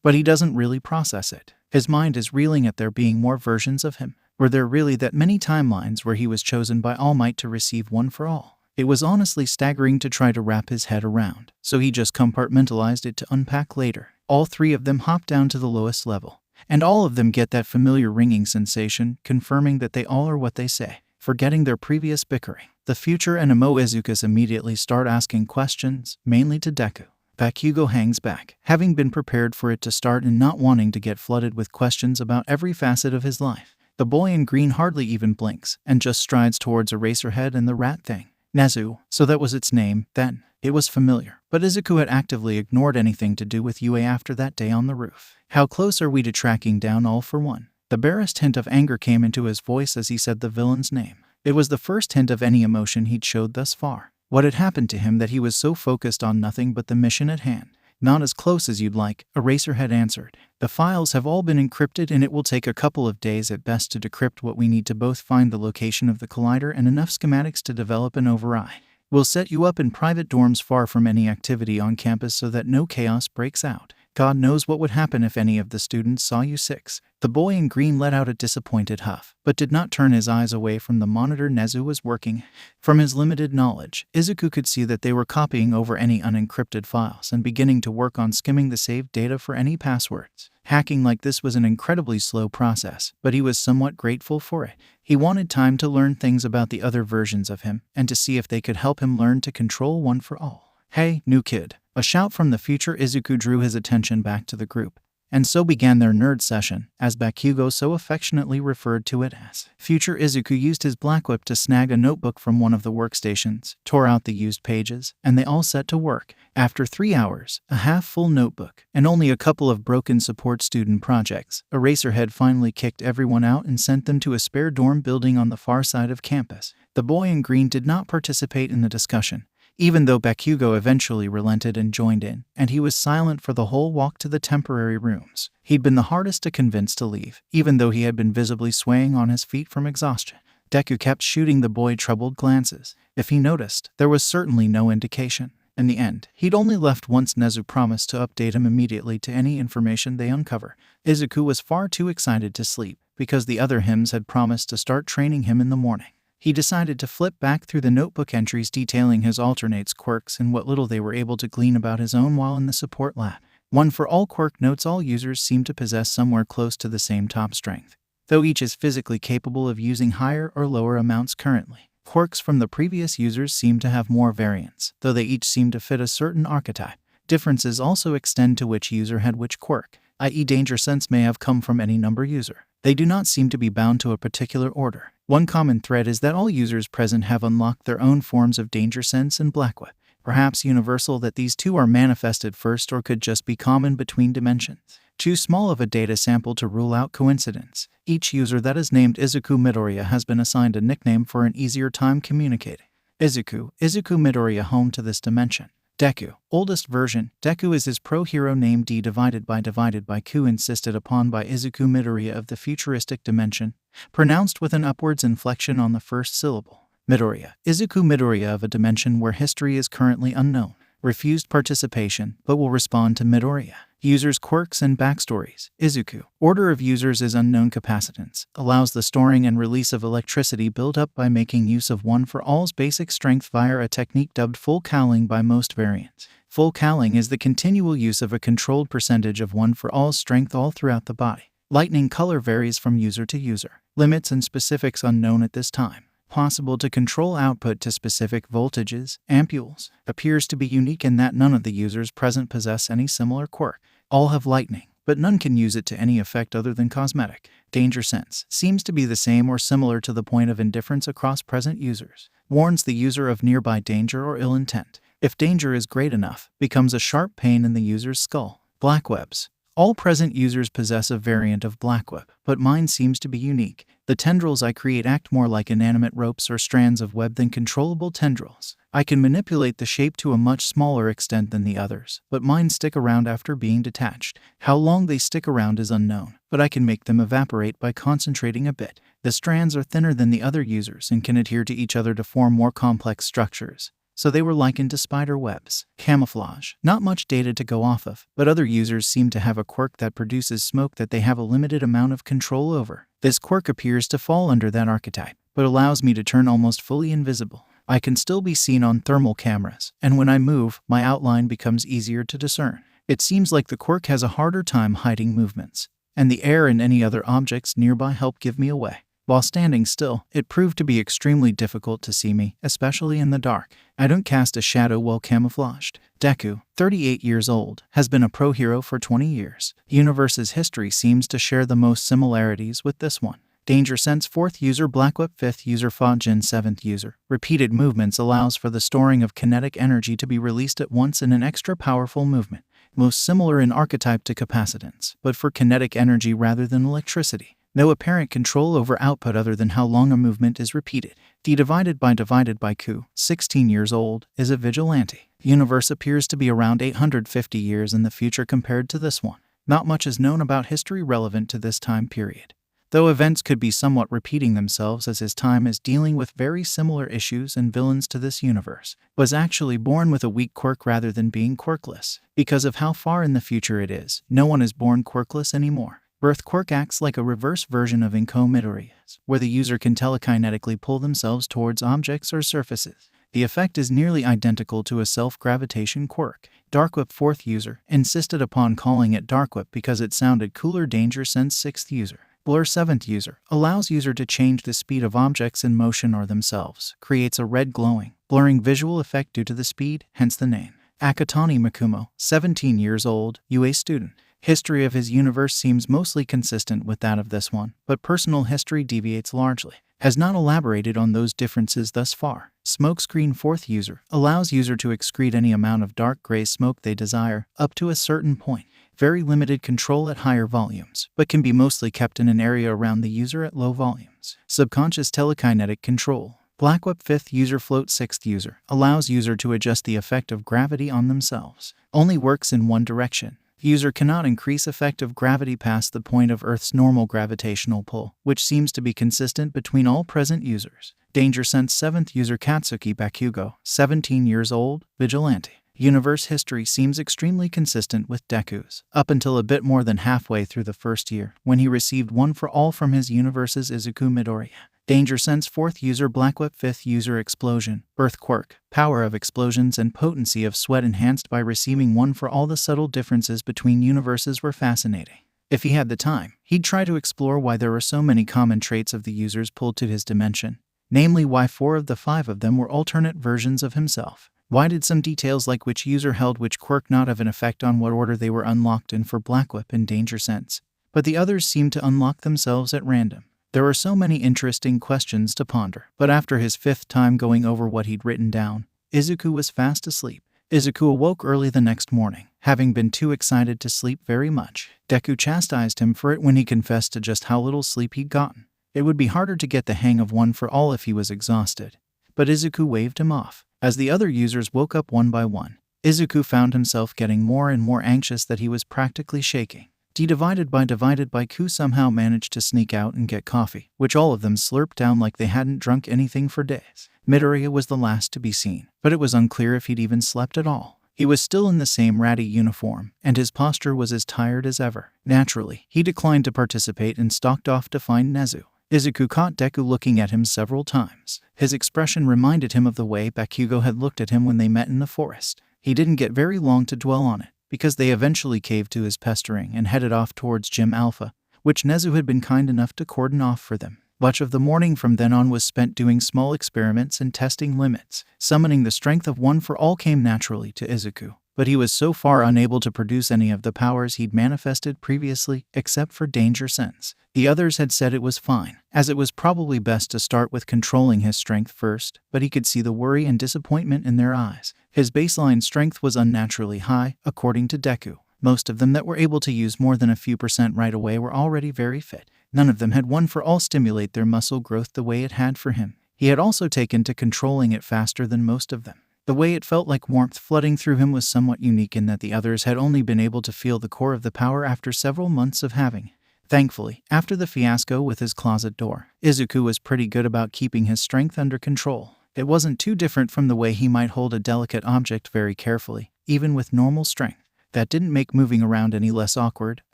but he doesn't really process it. His mind is reeling at there being more versions of him. Were there really that many timelines where he was chosen by All Might to receive one for all? It was honestly staggering to try to wrap his head around, so he just compartmentalized it to unpack later. All three of them hop down to the lowest level, and all of them get that familiar ringing sensation, confirming that they all are what they say. Forgetting their previous bickering, the future and emo 𝐬𝐻𝐸 immediately start asking questions, mainly to Deku. 𝗵𝘃𝐸 hangs back, having been prepared for it to start and not wanting to get flooded with questions about every facet of his life. The boy in green hardly even blinks, and just strides towards Eraserhead and the rat thing. Nezu, so that was its name, then. It was familiar, but 𝐬𝐻𝐸 had actively ignored anything to do with UA after that day on the roof. How close are we to tracking down All for One? The barest hint of anger came into his voice as he said the villain's name. It was the first hint of any emotion he'd showed thus far. What had happened to him that he was so focused on nothing but the mission at hand? Not as close as you'd like, Eraserhead answered. The files have all been encrypted and it will take a couple of days at best to decrypt what we need to both find the location of the collider and enough schematics to develop an override. We'll set you up in private dorms far from any activity on campus so that no chaos breaks out. God knows what would happen if any of the students saw you six. The boy in green let out a disappointed huff, but did not turn his eyes away from the monitor Nezu was working. From his limited knowledge, 𝐬𝐻𝐸 could see that they were copying over any unencrypted files and beginning to work on skimming the saved data for any passwords. Hacking like this was an incredibly slow process, but he was somewhat grateful for it. He wanted time to learn things about the other versions of him, and to see if they could help him learn to control one for all. Hey, new kid. A shout from the future 𝐬𝐻𝐸 drew his attention back to the group, and so began their nerd session, as 𝗵𝘃𝐸 so affectionately referred to it as. Future 𝐬𝐻𝐸 used his black whip to snag a notebook from one of the workstations, tore out the used pages, and they all set to work. After 3 hours, a half-full notebook, and only a couple of broken support student projects, Eraserhead finally kicked everyone out and sent them to a spare dorm building on the far side of campus. The boy in green did not participate in the discussion, even though 𝗵𝘃𝐸 eventually relented and joined in, and he was silent for the whole walk to the temporary rooms. He'd been the hardest to convince to leave, even though he had been visibly swaying on his feet from exhaustion. Deku kept shooting the boy troubled glances. If he noticed, there was certainly no indication. In the end, he'd only left once Nezu promised to update him immediately to any information they uncover. 𝐬𝐻𝐸 was far too excited to sleep, because the other hymns had promised to start training him in the morning. He decided to flip back through the notebook entries detailing his alternates quirks and what little they were able to glean about his own while in the support lab. One for all quirk notes all users seem to possess somewhere close to the same top strength, though each is physically capable of using higher or lower amounts currently. Quirks from the previous users seem to have more variants, though they each seem to fit a certain archetype. Differences also extend to which user had which quirk, i.e. danger sense may have come from any number user. They do not seem to be bound to a particular order. One common thread is that all users present have unlocked their own forms of danger sense and black whip. Perhaps universal that these two are manifested first or could just be common between dimensions. Too small of a data sample to rule out coincidence. Each user that is named 𝐬𝐻𝐸 Midoriya has been assigned a nickname for an easier time communicating. 𝐬𝐻𝐸 Midoriya home to this dimension. Deku. Oldest version. Deku is his pro-hero name 𝗍𝗵𝗵 insisted upon by Izuku Midoriya of the futuristic dimension, pronounced with an upwards inflection on the first syllable. Midoriya. Izuku Midoriya of a dimension where history is currently unknown. Refused participation, but will respond to Midoriya. Users' quirks and backstories. Izuku. Order of users is unknown. Capacitance. Allows the storing and release of electricity built up by making use of one-for-all's basic strength via a technique dubbed full cowling by most variants. Full cowling is the continual use of a controlled percentage of one-for-all's strength all throughout the body. Lightning color varies from user to user. Limits and specifics unknown at this time. Possible to control output to specific voltages, ampules. Appears to be unique in that none of the users present possess any similar quirk. All have lightning, but none can use it to any effect other than cosmetic. Danger sense. Seems to be the same or similar to the point of indifference across present users. Warns the user of nearby danger or ill intent. If danger is great enough, becomes a sharp pain in the user's skull. Black webs. All present users possess a variant of black web, but mine seems to be unique. The tendrils I create act more like inanimate ropes or strands of web than controllable tendrils. I can manipulate the shape to a much smaller extent than the others, but mine stick around after being detached. How long they stick around is unknown, but I can make them evaporate by concentrating a bit. The strands are thinner than the other users and can adhere to each other to form more complex structures. So they were likened to spider webs. Camouflage. Not much data to go off of, but other users seem to have a quirk that produces smoke that they have a limited amount of control over. This quirk appears to fall under that archetype, but allows me to turn almost fully invisible. I can still be seen on thermal cameras, and when I move, my outline becomes easier to discern. It seems like the quirk has a harder time hiding movements, and the air and any other objects nearby help give me away. While standing still, it proved to be extremely difficult to see me, especially in the dark. I don't cast a shadow while camouflaged. Deku, 38 years old, has been a pro-hero for 20 years. The universe's history seems to share the most similarities with this one. Danger sense 4th user Blackweb 5th user Fajin 7th user. Repeated movements allows for the storing of kinetic energy to be released at once in an extra powerful movement. Most similar in archetype to capacitance, but for kinetic energy rather than electricity. No apparent control over output other than how long a movement is repeated. 𝐷/Q, 16 years old, is a vigilante. The universe appears to be around 850 years in the future compared to this one. Not much is known about history relevant to this time period, though events could be somewhat repeating themselves as his time is dealing with very similar issues and villains to this universe. Was actually born with a weak quirk rather than being quirkless. Because of how far in the future it is, no one is born quirkless anymore. Birth quirk acts like a reverse version of 𝐴𝐻 Midoriya's, where the user can telekinetically pull themselves towards objects or surfaces. The effect is nearly identical to a self-gravitation quirk. Darkweb 4th user insisted upon calling it Darkweb because it sounded cooler. Danger sense 6th user. Blur 7th user allows user to change the speed of objects in motion or themselves. Creates a red glowing, blurring visual effect due to the speed, hence the name. Akatani Makumo, 17 years old, UA student. History of his universe seems mostly consistent with that of this one, but personal history deviates largely. Has not elaborated on those differences thus far. Smokescreen 4th user allows user to excrete any amount of dark gray smoke they desire, up to a certain point. Very limited control at higher volumes, but can be mostly kept in an area around the user at low volumes. Subconscious telekinetic control. Blackweb 5th user Float 6th user allows user to adjust the effect of gravity on themselves. Only works in one direction. User cannot increase effective gravity past the point of Earth's normal gravitational pull, which seems to be consistent between all present users. Danger sense 7th user Katsuki Bakugo, 17 years old, vigilante. Universe history seems extremely consistent with Deku's, up until a bit more than halfway through the first year, when he received one for all from his universe's Izuku Midoriya. Danger sense 4th user Blackweb 5th user Explosion. Birth quirk. Power of explosions and potency of sweat enhanced by receiving one for all. The subtle differences between universes were fascinating. If he had the time, he'd try to explore why there were so many common traits of the users pulled to his dimension. Namely why 4 of the 5 of them were alternate versions of himself. Why did some details like which user held which quirk not have an effect on what order they were unlocked in for Blackweb and Danger sense, but the others seemed to unlock themselves at random? There were so many interesting questions to ponder, but after his 5th time going over what he'd written down, Izuku was fast asleep. Izuku awoke early the next morning, having been too excited to sleep very much. Deku chastised him for it when he confessed to just how little sleep he'd gotten. It would be harder to get the hang of one for all if he was exhausted. But Izuku waved him off. As the other users woke up one by one, Izuku found himself getting more and more anxious that he was practically shaking. 𝗍 somehow managed to sneak out and get coffee, which all of them slurped down like they hadn't drunk anything for days. Midoriya was the last to be seen, but it was unclear if he'd even slept at all. He was still in the same ratty uniform, and his posture was as tired as ever. Naturally, he declined to participate and stalked off to find Nezu. Izuku caught Deku looking at him several times. His expression reminded him of the way Bakugo had looked at him when they met in the forest. He didn't get very long to dwell on it, because they eventually caved to his pestering and headed off towards Gym Alpha, which Nezu had been kind enough to cordon off for them. Much of the morning from then on was spent doing small experiments and testing limits. Summoning the strength of one for all came naturally to Izuku, but he was so far unable to produce any of the powers he'd manifested previously, except for Danger Sense. The others had said it was fine, as it was probably best to start with controlling his strength first, but he could see the worry and disappointment in their eyes. His baseline strength was unnaturally high, according to Deku. Most of them that were able to use more than a few % right away were already very fit. None of them had one for all stimulate their muscle growth the way it had for him. He had also taken to controlling it faster than most of them. The way it felt like warmth flooding through him was somewhat unique in that the others had only been able to feel the core of the power after several months of having. Thankfully, after the fiasco with his closet door, Izuku was pretty good about keeping his strength under control. It wasn't too different from the way he might hold a delicate object very carefully, even with normal strength. That didn't make moving around any less awkward.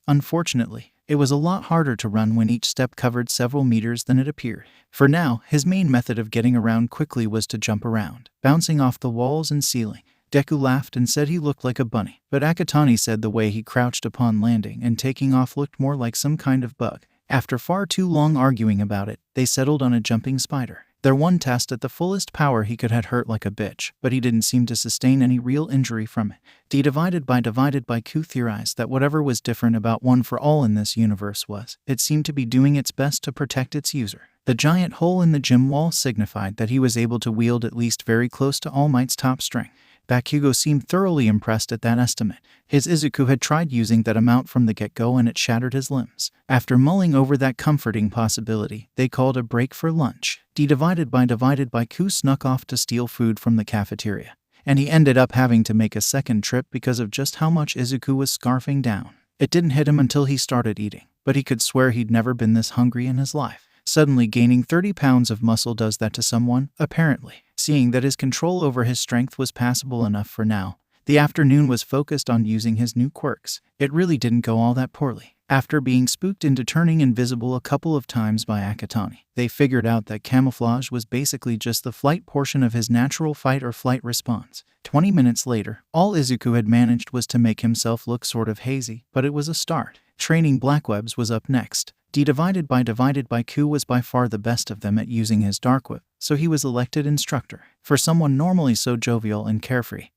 Unfortunately, it was a lot harder to run when each step covered several meters than it appeared. For now, his main method of getting around quickly was to jump around, bouncing off the walls and ceiling. Deku laughed and said he looked like a bunny, but Akatani said the way he crouched upon landing and taking off looked more like some kind of bug. After far too long arguing about it, they settled on a jumping spider. Their one test at the fullest power he could had hurt like a bitch, but he didn't seem to sustain any real injury from it. 𝗍 theorized that whatever was different about One for All in this universe was, it seemed to be doing its best to protect its user. The giant hole in the gym wall signified that he was able to wield at least very close to All Might's top strength. Bakugo seemed thoroughly impressed at that estimate. His Izuku had tried using that amount from the get-go and it shattered his limbs. After mulling over that comforting possibility, they called a break for lunch. 𝗍 snuck off to steal food from the cafeteria, and he ended up having to make a second trip because of just how much Izuku was scarfing down. It didn't hit him until he started eating, but he could swear he'd never been this hungry in his life. Suddenly gaining 30 pounds of muscle does that to someone, apparently. Seeing that his control over his strength was passable enough for now, the afternoon was focused on using his new quirks. It really didn't go all that poorly. After being spooked into turning invisible a couple of times by Akatani, they figured out that camouflage was basically just the flight portion of his natural fight or flight response. 20 minutes later, all Izuku had managed was to make himself look sort of hazy, but it was a start. Training Blackwebs was up next. 𝗍 was by far the best of them at using his Dark Whip, so he was elected instructor. For someone normally so jovial and carefree,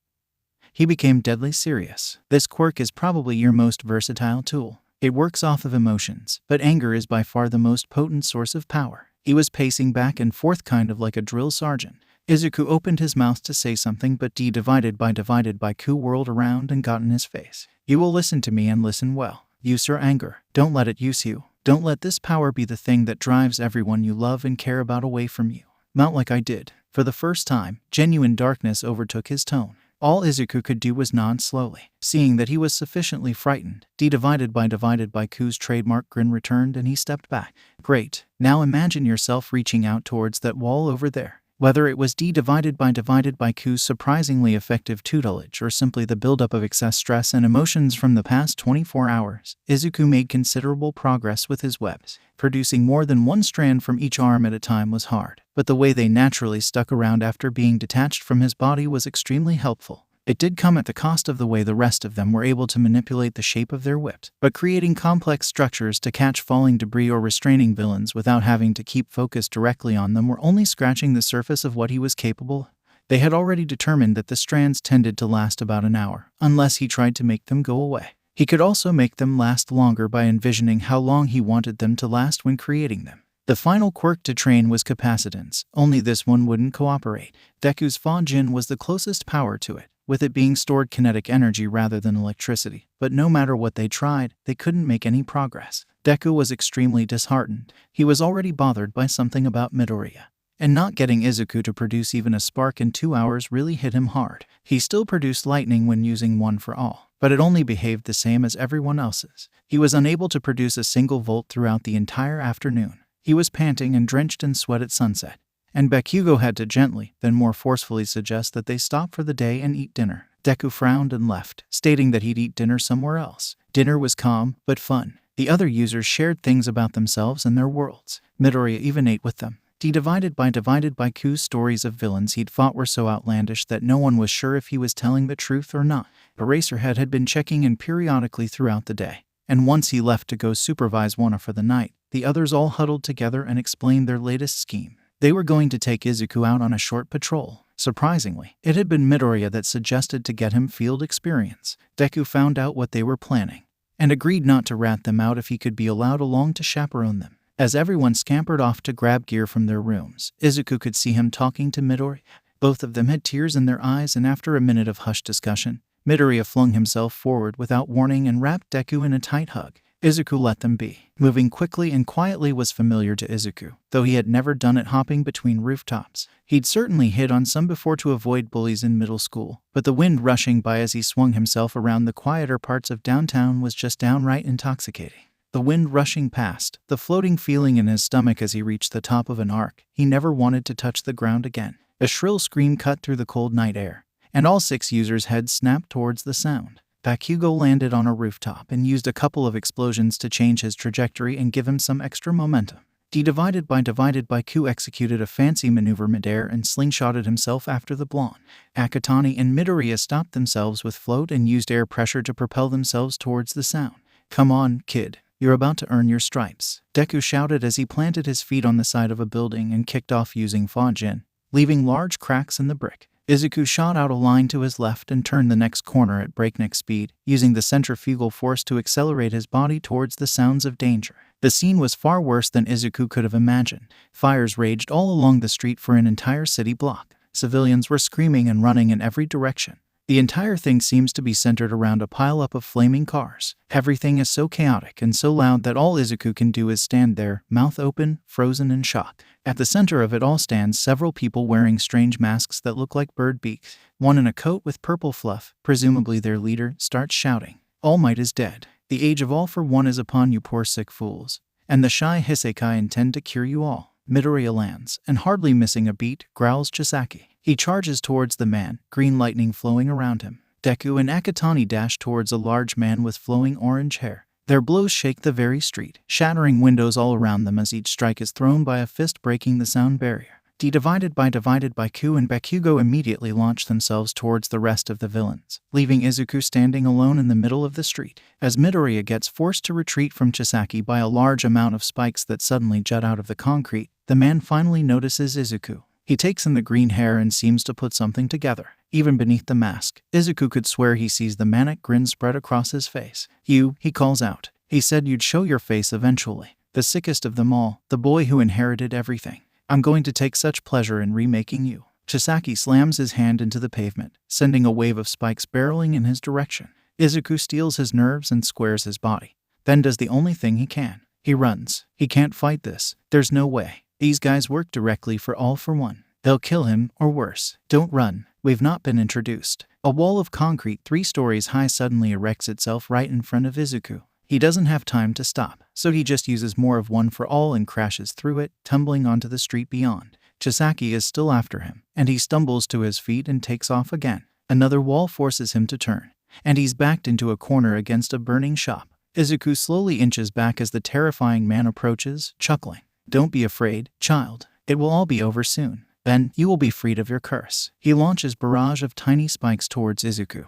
he became deadly serious. This quirk is probably your most versatile tool. It works off of emotions, but anger is by far the most potent source of power. He was pacing back and forth kind of like a drill sergeant. Izuku opened his mouth to say something, but 𝗍 whirled around and got in his face. You will listen to me and listen well. Use your anger. Don't let it use you. Don't let this power be the thing that drives everyone you love and care about away from you. Mount like I did. For the first time, genuine darkness overtook his tone. All Izuku could do was nod slowly. Seeing that he was sufficiently frightened, 𝗍's trademark grin returned and he stepped back. Great. Now imagine yourself reaching out towards that wall over there. Whether it was 𝗍's surprisingly effective tutelage or simply the buildup of excess stress and emotions from the past 24 hours, Izuku made considerable progress with his webs. Producing more than one strand from each arm at a time was hard, but the way they naturally stuck around after being detached from his body was extremely helpful. It did come at the cost of the way the rest of them were able to manipulate the shape of their whips, but creating complex structures to catch falling debris or restraining villains without having to keep focus directly on them were only scratching the surface of what he was capable of. They had already determined that the strands tended to last about an hour, unless he tried to make them go away. He could also make them last longer by envisioning how long he wanted them to last when creating them. The final quirk to train was capacitance, only this one wouldn't cooperate. Deku's Fa-Jin was the closest power to it, with it being stored kinetic energy rather than electricity, but no matter what they tried, they couldn't make any progress. Deku was extremely disheartened. He was already bothered by something about Midoriya. and not getting Izuku to produce even a spark in 2 hours really hit him hard. He still produced lightning when using One for All, but it only behaved the same as everyone else's. He was unable to produce a single volt throughout the entire afternoon. He was panting and drenched in sweat at sunset, and Bakugo had to gently, then more forcefully suggest that they stop for the day and eat dinner. Deku frowned and left, stating that he'd eat dinner somewhere else. Dinner was calm, but fun. The other users shared things about themselves and their worlds. Midoriya even ate with them. 𝗍𝗫 stories of villains he'd fought were so outlandish that no one was sure if he was telling the truth or not. Eraserhead had been checking in periodically throughout the day, and once he left to go supervise Wana for the night, the others all huddled together and explained their latest scheme. They were going to take Izuku out on a short patrol. Surprisingly, it had been Midoriya that suggested to get him field experience. Deku found out what they were planning, and agreed not to rat them out if he could be allowed along to chaperone them. As everyone scampered off to grab gear from their rooms, Izuku could see him talking to Midoriya. Both of them had tears in their eyes, and after a minute of hushed discussion, Midoriya flung himself forward without warning and wrapped Deku in a tight hug. Izuku let them be. Moving quickly and quietly was familiar to Izuku, though he had never done it hopping between rooftops. He'd certainly hit on some before to avoid bullies in middle school, but the wind rushing by as he swung himself around the quieter parts of downtown was just downright intoxicating. The wind rushing past, the floating feeling in his stomach as he reached the top of an arc. He never wanted to touch the ground again. A shrill scream cut through the cold night air, and all 6 users' heads snapped towards the sound. Bakugo landed on a rooftop and used a couple of explosions to change his trajectory and give him some extra momentum. 𝗍𝗫 executed a fancy maneuver midair and slingshotted himself after the blonde. Akatani and Midoriya stopped themselves with float and used air pressure to propel themselves towards the sound. "Come on, kid. You're about to earn your stripes," Deku shouted as he planted his feet on the side of a building and kicked off using Fajin, leaving large cracks in the brick. Izuku shot out a line to his left and turned the next corner at breakneck speed, using the centrifugal force to accelerate his body towards the sounds of danger. The scene was far worse than Izuku could have imagined. Fires raged all along the street for an entire city block. Civilians were screaming and running in every direction. The entire thing seems to be centered around a pileup of flaming cars. Everything is so chaotic and so loud that all Izuku can do is stand there, mouth open, frozen in shock. At the center of it all stands several people wearing strange masks that look like bird beaks. One in a coat with purple fluff, presumably their leader, starts shouting, "All Might is dead. The age of all for one is upon you poor sick fools. And the shy Hisekai intend to cure you all." Midoriya lands, and hardly missing a beat, growls Chisaki. He charges towards the man, green lightning flowing around him. Deku and Akatani dash towards a large man with flowing orange hair. Their blows shake the very street, shattering windows all around them as each strike is thrown by a fist breaking the sound barrier. 𝗍𝗫 and Bakugo immediately launch themselves towards the rest of the villains, leaving Izuku standing alone in the middle of the street. As Midoriya gets forced to retreat from Chisaki by a large amount of spikes that suddenly jut out of the concrete, the man finally notices Izuku. He takes in the green hair and seems to put something together. Even beneath the mask, Izuku could swear he sees the manic grin spread across his face. "You," he calls out. "He said you'd show your face eventually. The sickest of them all, the boy who inherited everything. I'm going to take such pleasure in remaking you." Chisaki slams his hand into the pavement, sending a wave of spikes barreling in his direction. Izuku steals his nerves and squares his body, then does the only thing he can. He runs. He can't fight this. There's no way. These guys work directly for All for One. They'll kill him, or worse. Don't run. We've not been introduced. A wall of concrete 3 stories high suddenly erects itself right in front of Izuku. He doesn't have time to stop, so he just uses more of One for All and crashes through it, tumbling onto the street beyond. Chisaki is still after him, and he stumbles to his feet and takes off again. Another wall forces him to turn, and he's backed into a corner against a burning shop. Izuku slowly inches back as the terrifying man approaches, chuckling. "Don't be afraid, child. It will all be over soon. Then, you will be freed of your curse." He launches barrage of tiny spikes towards Izuku,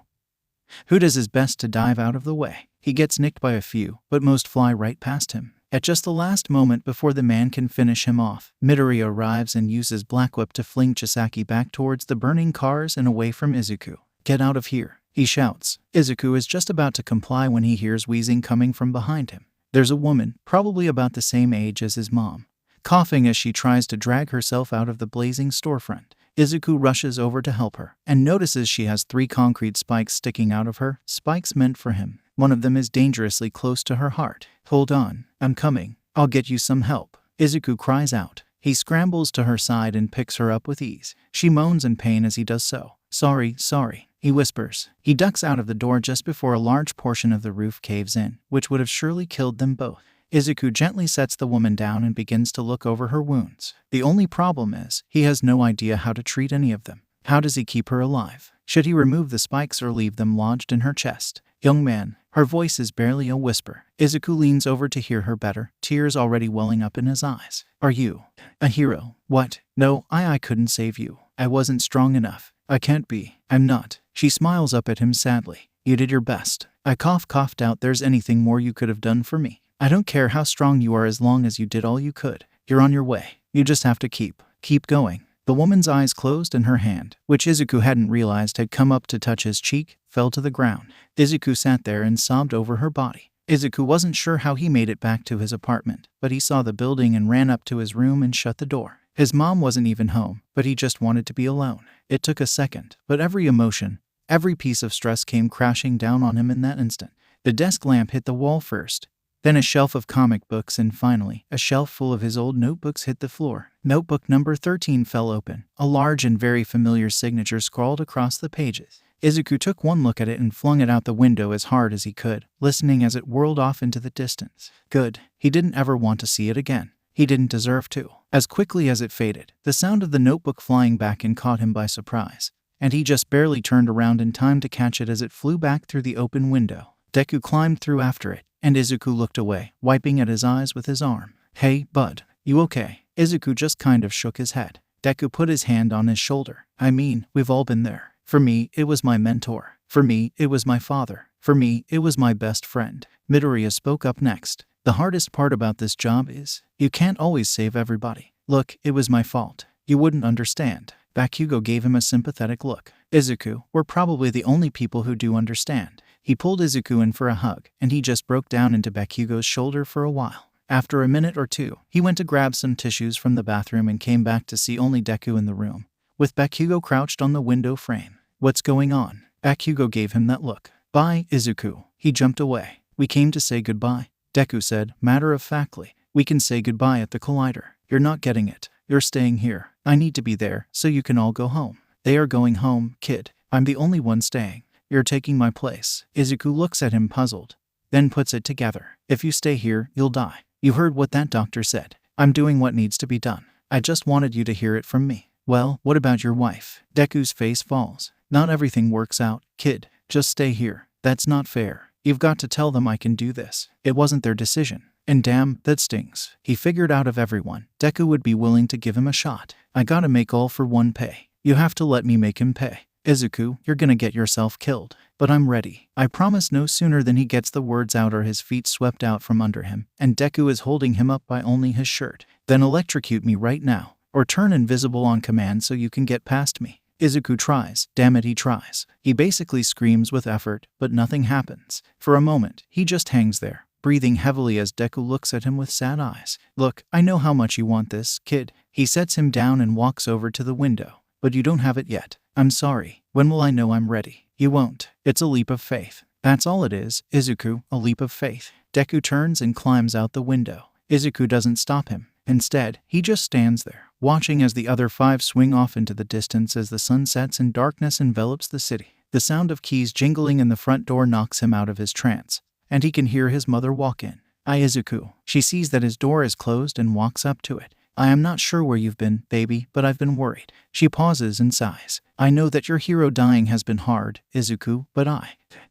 who does his best to dive out of the way. He gets nicked by a few, but most fly right past him. At just the last moment before the man can finish him off, Midoriya arrives and uses Black Whip to fling Chisaki back towards the burning cars and away from Izuku. "Get out of here," he shouts. Izuku is just about to comply when he hears wheezing coming from behind him. There's a woman, probably about the same age as his mom, coughing as she tries to drag herself out of the blazing storefront. Izuku rushes over to help her, and notices she has 3 concrete spikes sticking out of her, spikes meant for him. One of them is dangerously close to her heart. "Hold on, I'm coming. I'll get you some help," Izuku cries out. He scrambles to her side and picks her up with ease. She moans in pain as he does so. Sorry, he whispers. He ducks out of the door just before a large portion of the roof caves in, which would have surely killed them both. Izuku gently sets the woman down and begins to look over her wounds. The only problem is, he has no idea how to treat any of them. How does he keep her alive? Should he remove the spikes or leave them lodged in her chest? Young man, her voice is barely a whisper. Izuku leans over to hear her better, tears already welling up in his eyes. Are you a hero? What? No, I couldn't save you. I wasn't strong enough. I can't be. I'm not. She smiles up at him sadly. You did your best. I coughed out. There's anything more you could have done for me. I don't care how strong you are as long as you did all you could. You're on your way. You just have to keep going. The woman's eyes closed and her hand, which Izuku hadn't realized had come up to touch his cheek, fell to the ground. Izuku sat there and sobbed over her body. Izuku wasn't sure how he made it back to his apartment, but he saw the building and ran up to his room and shut the door. His mom wasn't even home, but he just wanted to be alone. It took a second, but every emotion, every piece of stress came crashing down on him in that instant. The desk lamp hit the wall first, then a shelf of comic books, and finally, a shelf full of his old notebooks hit the floor. Notebook number 13 fell open. A large and very familiar signature scrawled across the pages. Izuku took one look at it and flung it out the window as hard as he could, listening as it whirled off into the distance. Good. He didn't ever want to see it again. He didn't deserve to. As quickly as it faded, the sound of the notebook flying back in caught him by surprise, and he just barely turned around in time to catch it as it flew back through the open window. Deku climbed through after it, and Izuku looked away, wiping at his eyes with his arm. Hey, bud, you okay? Izuku just kind of shook his head. Deku put his hand on his shoulder. I mean, we've all been there. For me, it was my mentor. For me, it was my father. For me, it was my best friend. Midoriya spoke up next. The hardest part about this job is, you can't always save everybody. Look, it was my fault. You wouldn't understand. Bakugo gave him a sympathetic look. Izuku, we're probably the only people who do understand. He pulled Izuku in for a hug, and he just broke down into Bakugo's shoulder for a while. After a minute or two, he went to grab some tissues from the bathroom and came back to see only Deku in the room, with Bakugo crouched on the window frame. What's going on? Bakugo gave him that look. Bye, Izuku. He jumped away. We came to say goodbye, Deku said, matter-of-factly. We can say goodbye at the Collider. You're not getting it. You're staying here. I need to be there, so you can all go home. They are going home, kid. I'm the only one staying. You're taking my place. Izuku looks at him puzzled, then puts it together. If you stay here, you'll die. You heard what that doctor said. I'm doing what needs to be done. I just wanted you to hear it from me. Well, what about your wife? Deku's face falls. Not everything works out, kid. Just stay here. That's not fair. You've got to tell them I can do this. It wasn't their decision. And damn, that stings. He figured out of everyone, Deku would be willing to give him a shot. I gotta make all for one pay. You have to let me make him pay. Izuku, you're gonna get yourself killed. But I'm ready. I promise. No sooner than he gets the words out are his feet swept out from under him, and Deku is holding him up by only his shirt. Then electrocute me right now, or turn invisible on command so you can get past me. Izuku tries. Damn it, he tries. He basically screams with effort, but nothing happens. For a moment, he just hangs there, breathing heavily as Deku looks at him with sad eyes. Look, I know how much you want this, kid. He sets him down and walks over to the window. But you don't have it yet. I'm sorry. When will I know I'm ready? You won't. It's a leap of faith. That's all it is, Izuku, a leap of faith. Deku turns and climbs out the window. Izuku doesn't stop him. Instead, he just stands there, watching as the other five swing off into the distance as the sun sets and darkness envelops the city. The sound of keys jingling in the front door knocks him out of his trance, and he can hear his mother walk in. Izuku. She sees that his door is closed and walks up to it. I am not sure where you've been, baby, but I've been worried. She pauses and sighs. I know that your hero dying has been hard, Izuku, but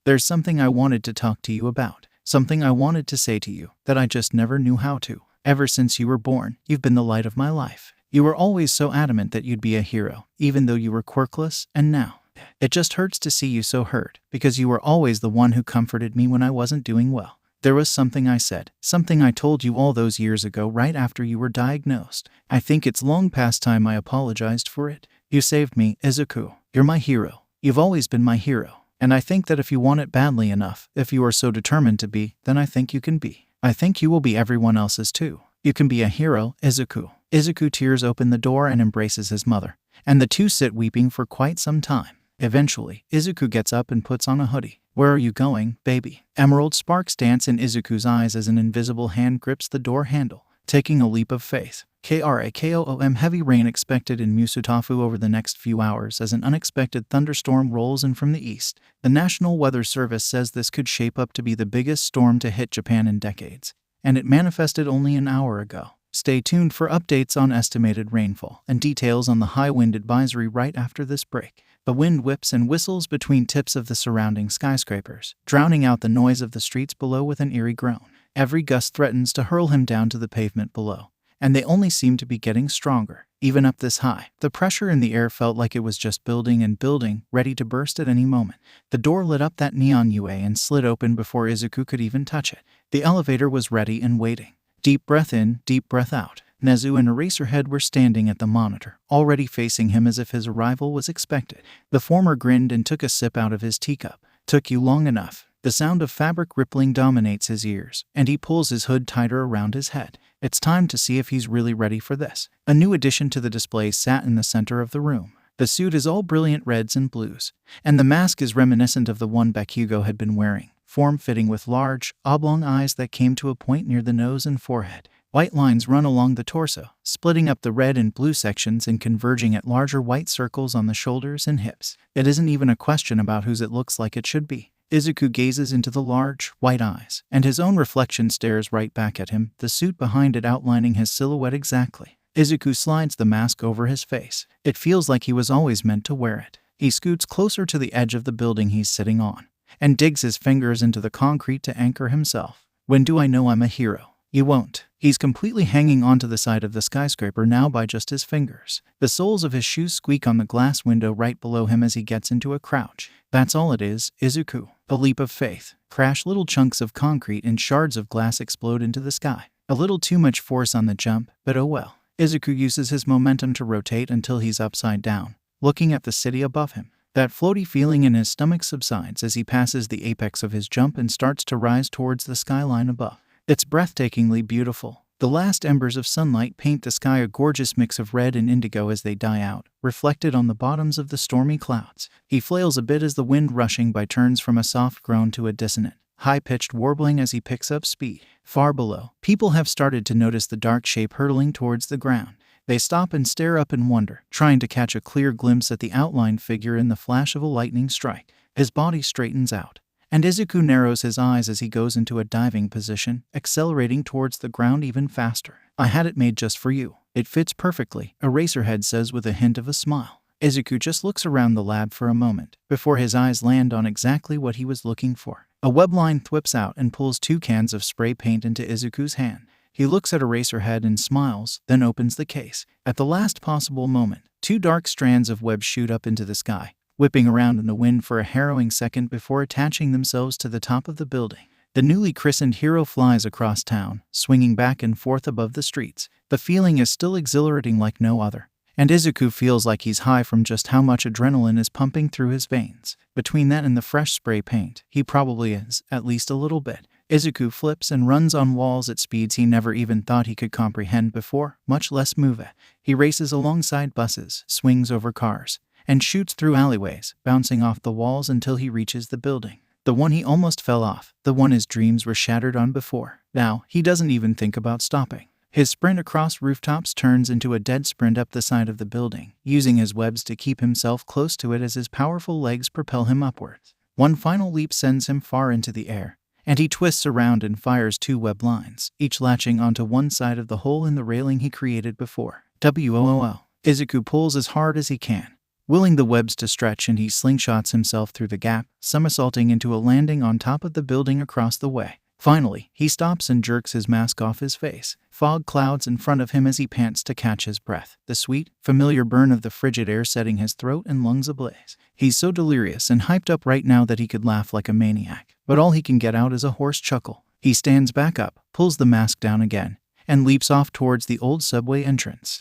there's something I wanted to talk to you about. Something I wanted to say to you that I just never knew how to. Ever since you were born, you've been the light of my life. You were always so adamant that you'd be a hero, even though you were quirkless, and now it just hurts to see you so hurt, because you were always the one who comforted me when I wasn't doing well. There was something I said, something I told you all those years ago right after you were diagnosed. I think it's long past time I apologized for it. You saved me, Izuku. You're my hero. You've always been my hero. And I think that if you want it badly enough, if you are so determined to be, then I think you can be. I think you will be everyone else's too. You can be a hero, Izuku. Izuku tears open the door and embraces his mother, and the two sit weeping for quite some time. Eventually, Izuku gets up and puts on a hoodie. Where are you going, baby? Emerald sparks dance in Izuku's eyes as an invisible hand grips the door handle. Taking a leap of faith. 𝗂𝐻 heavy rain expected in Musutafu over the next few hours as an unexpected thunderstorm rolls in from the east. The National Weather Service says this could shape up to be the biggest storm to hit Japan in decades, and it manifested only an hour ago. Stay tuned for updates on estimated rainfall and details on the high wind advisory right after this break. The wind whips and whistles between tips of the surrounding skyscrapers, drowning out the noise of the streets below with an eerie groan. Every gust threatens to hurl him down to the pavement below, and they only seem to be getting stronger. Even up this high, the pressure in the air felt like it was just building and building, ready to burst at any moment. The door lit up that neon UA and slid open before Izuku could even touch it. The elevator was ready and waiting. Deep breath in, deep breath out. Nezu and Eraserhead were standing at the monitor, already facing him as if his arrival was expected. The former grinned and took a sip out of his teacup. "Took you long enough." The sound of fabric rippling dominates his ears, and he pulls his hood tighter around his head. It's time to see if he's really ready for this. A new addition to the display sat in the center of the room. The suit is all brilliant reds and blues, and the mask is reminiscent of the one Bakugo had been wearing, form-fitting with large, oblong eyes that came to a point near the nose and forehead. White lines run along the torso, splitting up the red and blue sections and converging at larger white circles on the shoulders and hips. It isn't even a question about whose it looks like it should be. Izuku gazes into the large, white eyes, and his own reflection stares right back at him, the suit behind it outlining his silhouette exactly. Izuku slides the mask over his face. It feels like he was always meant to wear it. He scoots closer to the edge of the building he's sitting on, and digs his fingers into the concrete to anchor himself. When do I know I'm a hero? You won't. He's completely hanging onto the side of the skyscraper now by just his fingers. The soles of his shoes squeak on the glass window right below him as he gets into a crouch. That's all it is, Izuku. A leap of faith. Crash. Little chunks of concrete and shards of glass explode into the sky. A little too much force on the jump, but oh well. Izuku uses his momentum to rotate until he's upside down, looking at the city above him. That floaty feeling in his stomach subsides as he passes the apex of his jump and starts to rise towards the skyline above. It's breathtakingly beautiful. The last embers of sunlight paint the sky a gorgeous mix of red and indigo as they die out, reflected on the bottoms of the stormy clouds. He flails a bit as the wind rushing by turns from a soft groan to a dissonant, high-pitched warbling as he picks up speed. Far below, people have started to notice the dark shape hurtling towards the ground. They stop and stare up in wonder, trying to catch a clear glimpse at the outlined figure in the flash of a lightning strike. His body straightens out, and Izuku narrows his eyes as he goes into a diving position, accelerating towards the ground even faster. "I had it made just for you. It fits perfectly," Eraserhead says with a hint of a smile. Izuku just looks around the lab for a moment, before his eyes land on exactly what he was looking for. A webline thwips out and pulls 2 cans of spray paint into Izuku's hand. He looks at Eraserhead and smiles, then opens the case. At the last possible moment, 2 dark strands of web shoot up into the sky, whipping around in the wind for a harrowing second before attaching themselves to the top of the building. The newly christened hero flies across town, swinging back and forth above the streets. The feeling is still exhilarating like no other, and Izuku feels like he's high from just how much adrenaline is pumping through his veins. Between that and the fresh spray paint, he probably is, at least a little bit. Izuku flips and runs on walls at speeds he never even thought he could comprehend before, much less move at. He races alongside buses, swings over cars, and shoots through alleyways, bouncing off the walls until he reaches the building. The one he almost fell off, the one his dreams were shattered on before. Now, he doesn't even think about stopping. His sprint across rooftops turns into a dead sprint up the side of the building, using his webs to keep himself close to it as his powerful legs propel him upwards. One final leap sends him far into the air, and he twists around and fires 2 web lines, each latching onto one side of the hole in the railing he created before. WOOO. Izuku pulls as hard as he can, willing the webs to stretch, and he slingshots himself through the gap, somersaulting into a landing on top of the building across the way. Finally, he stops and jerks his mask off his face. Fog clouds in front of him as he pants to catch his breath, the sweet, familiar burn of the frigid air setting his throat and lungs ablaze. He's so delirious and hyped up right now that he could laugh like a maniac, but all he can get out is a hoarse chuckle. He stands back up, pulls the mask down again, and leaps off towards the old subway entrance.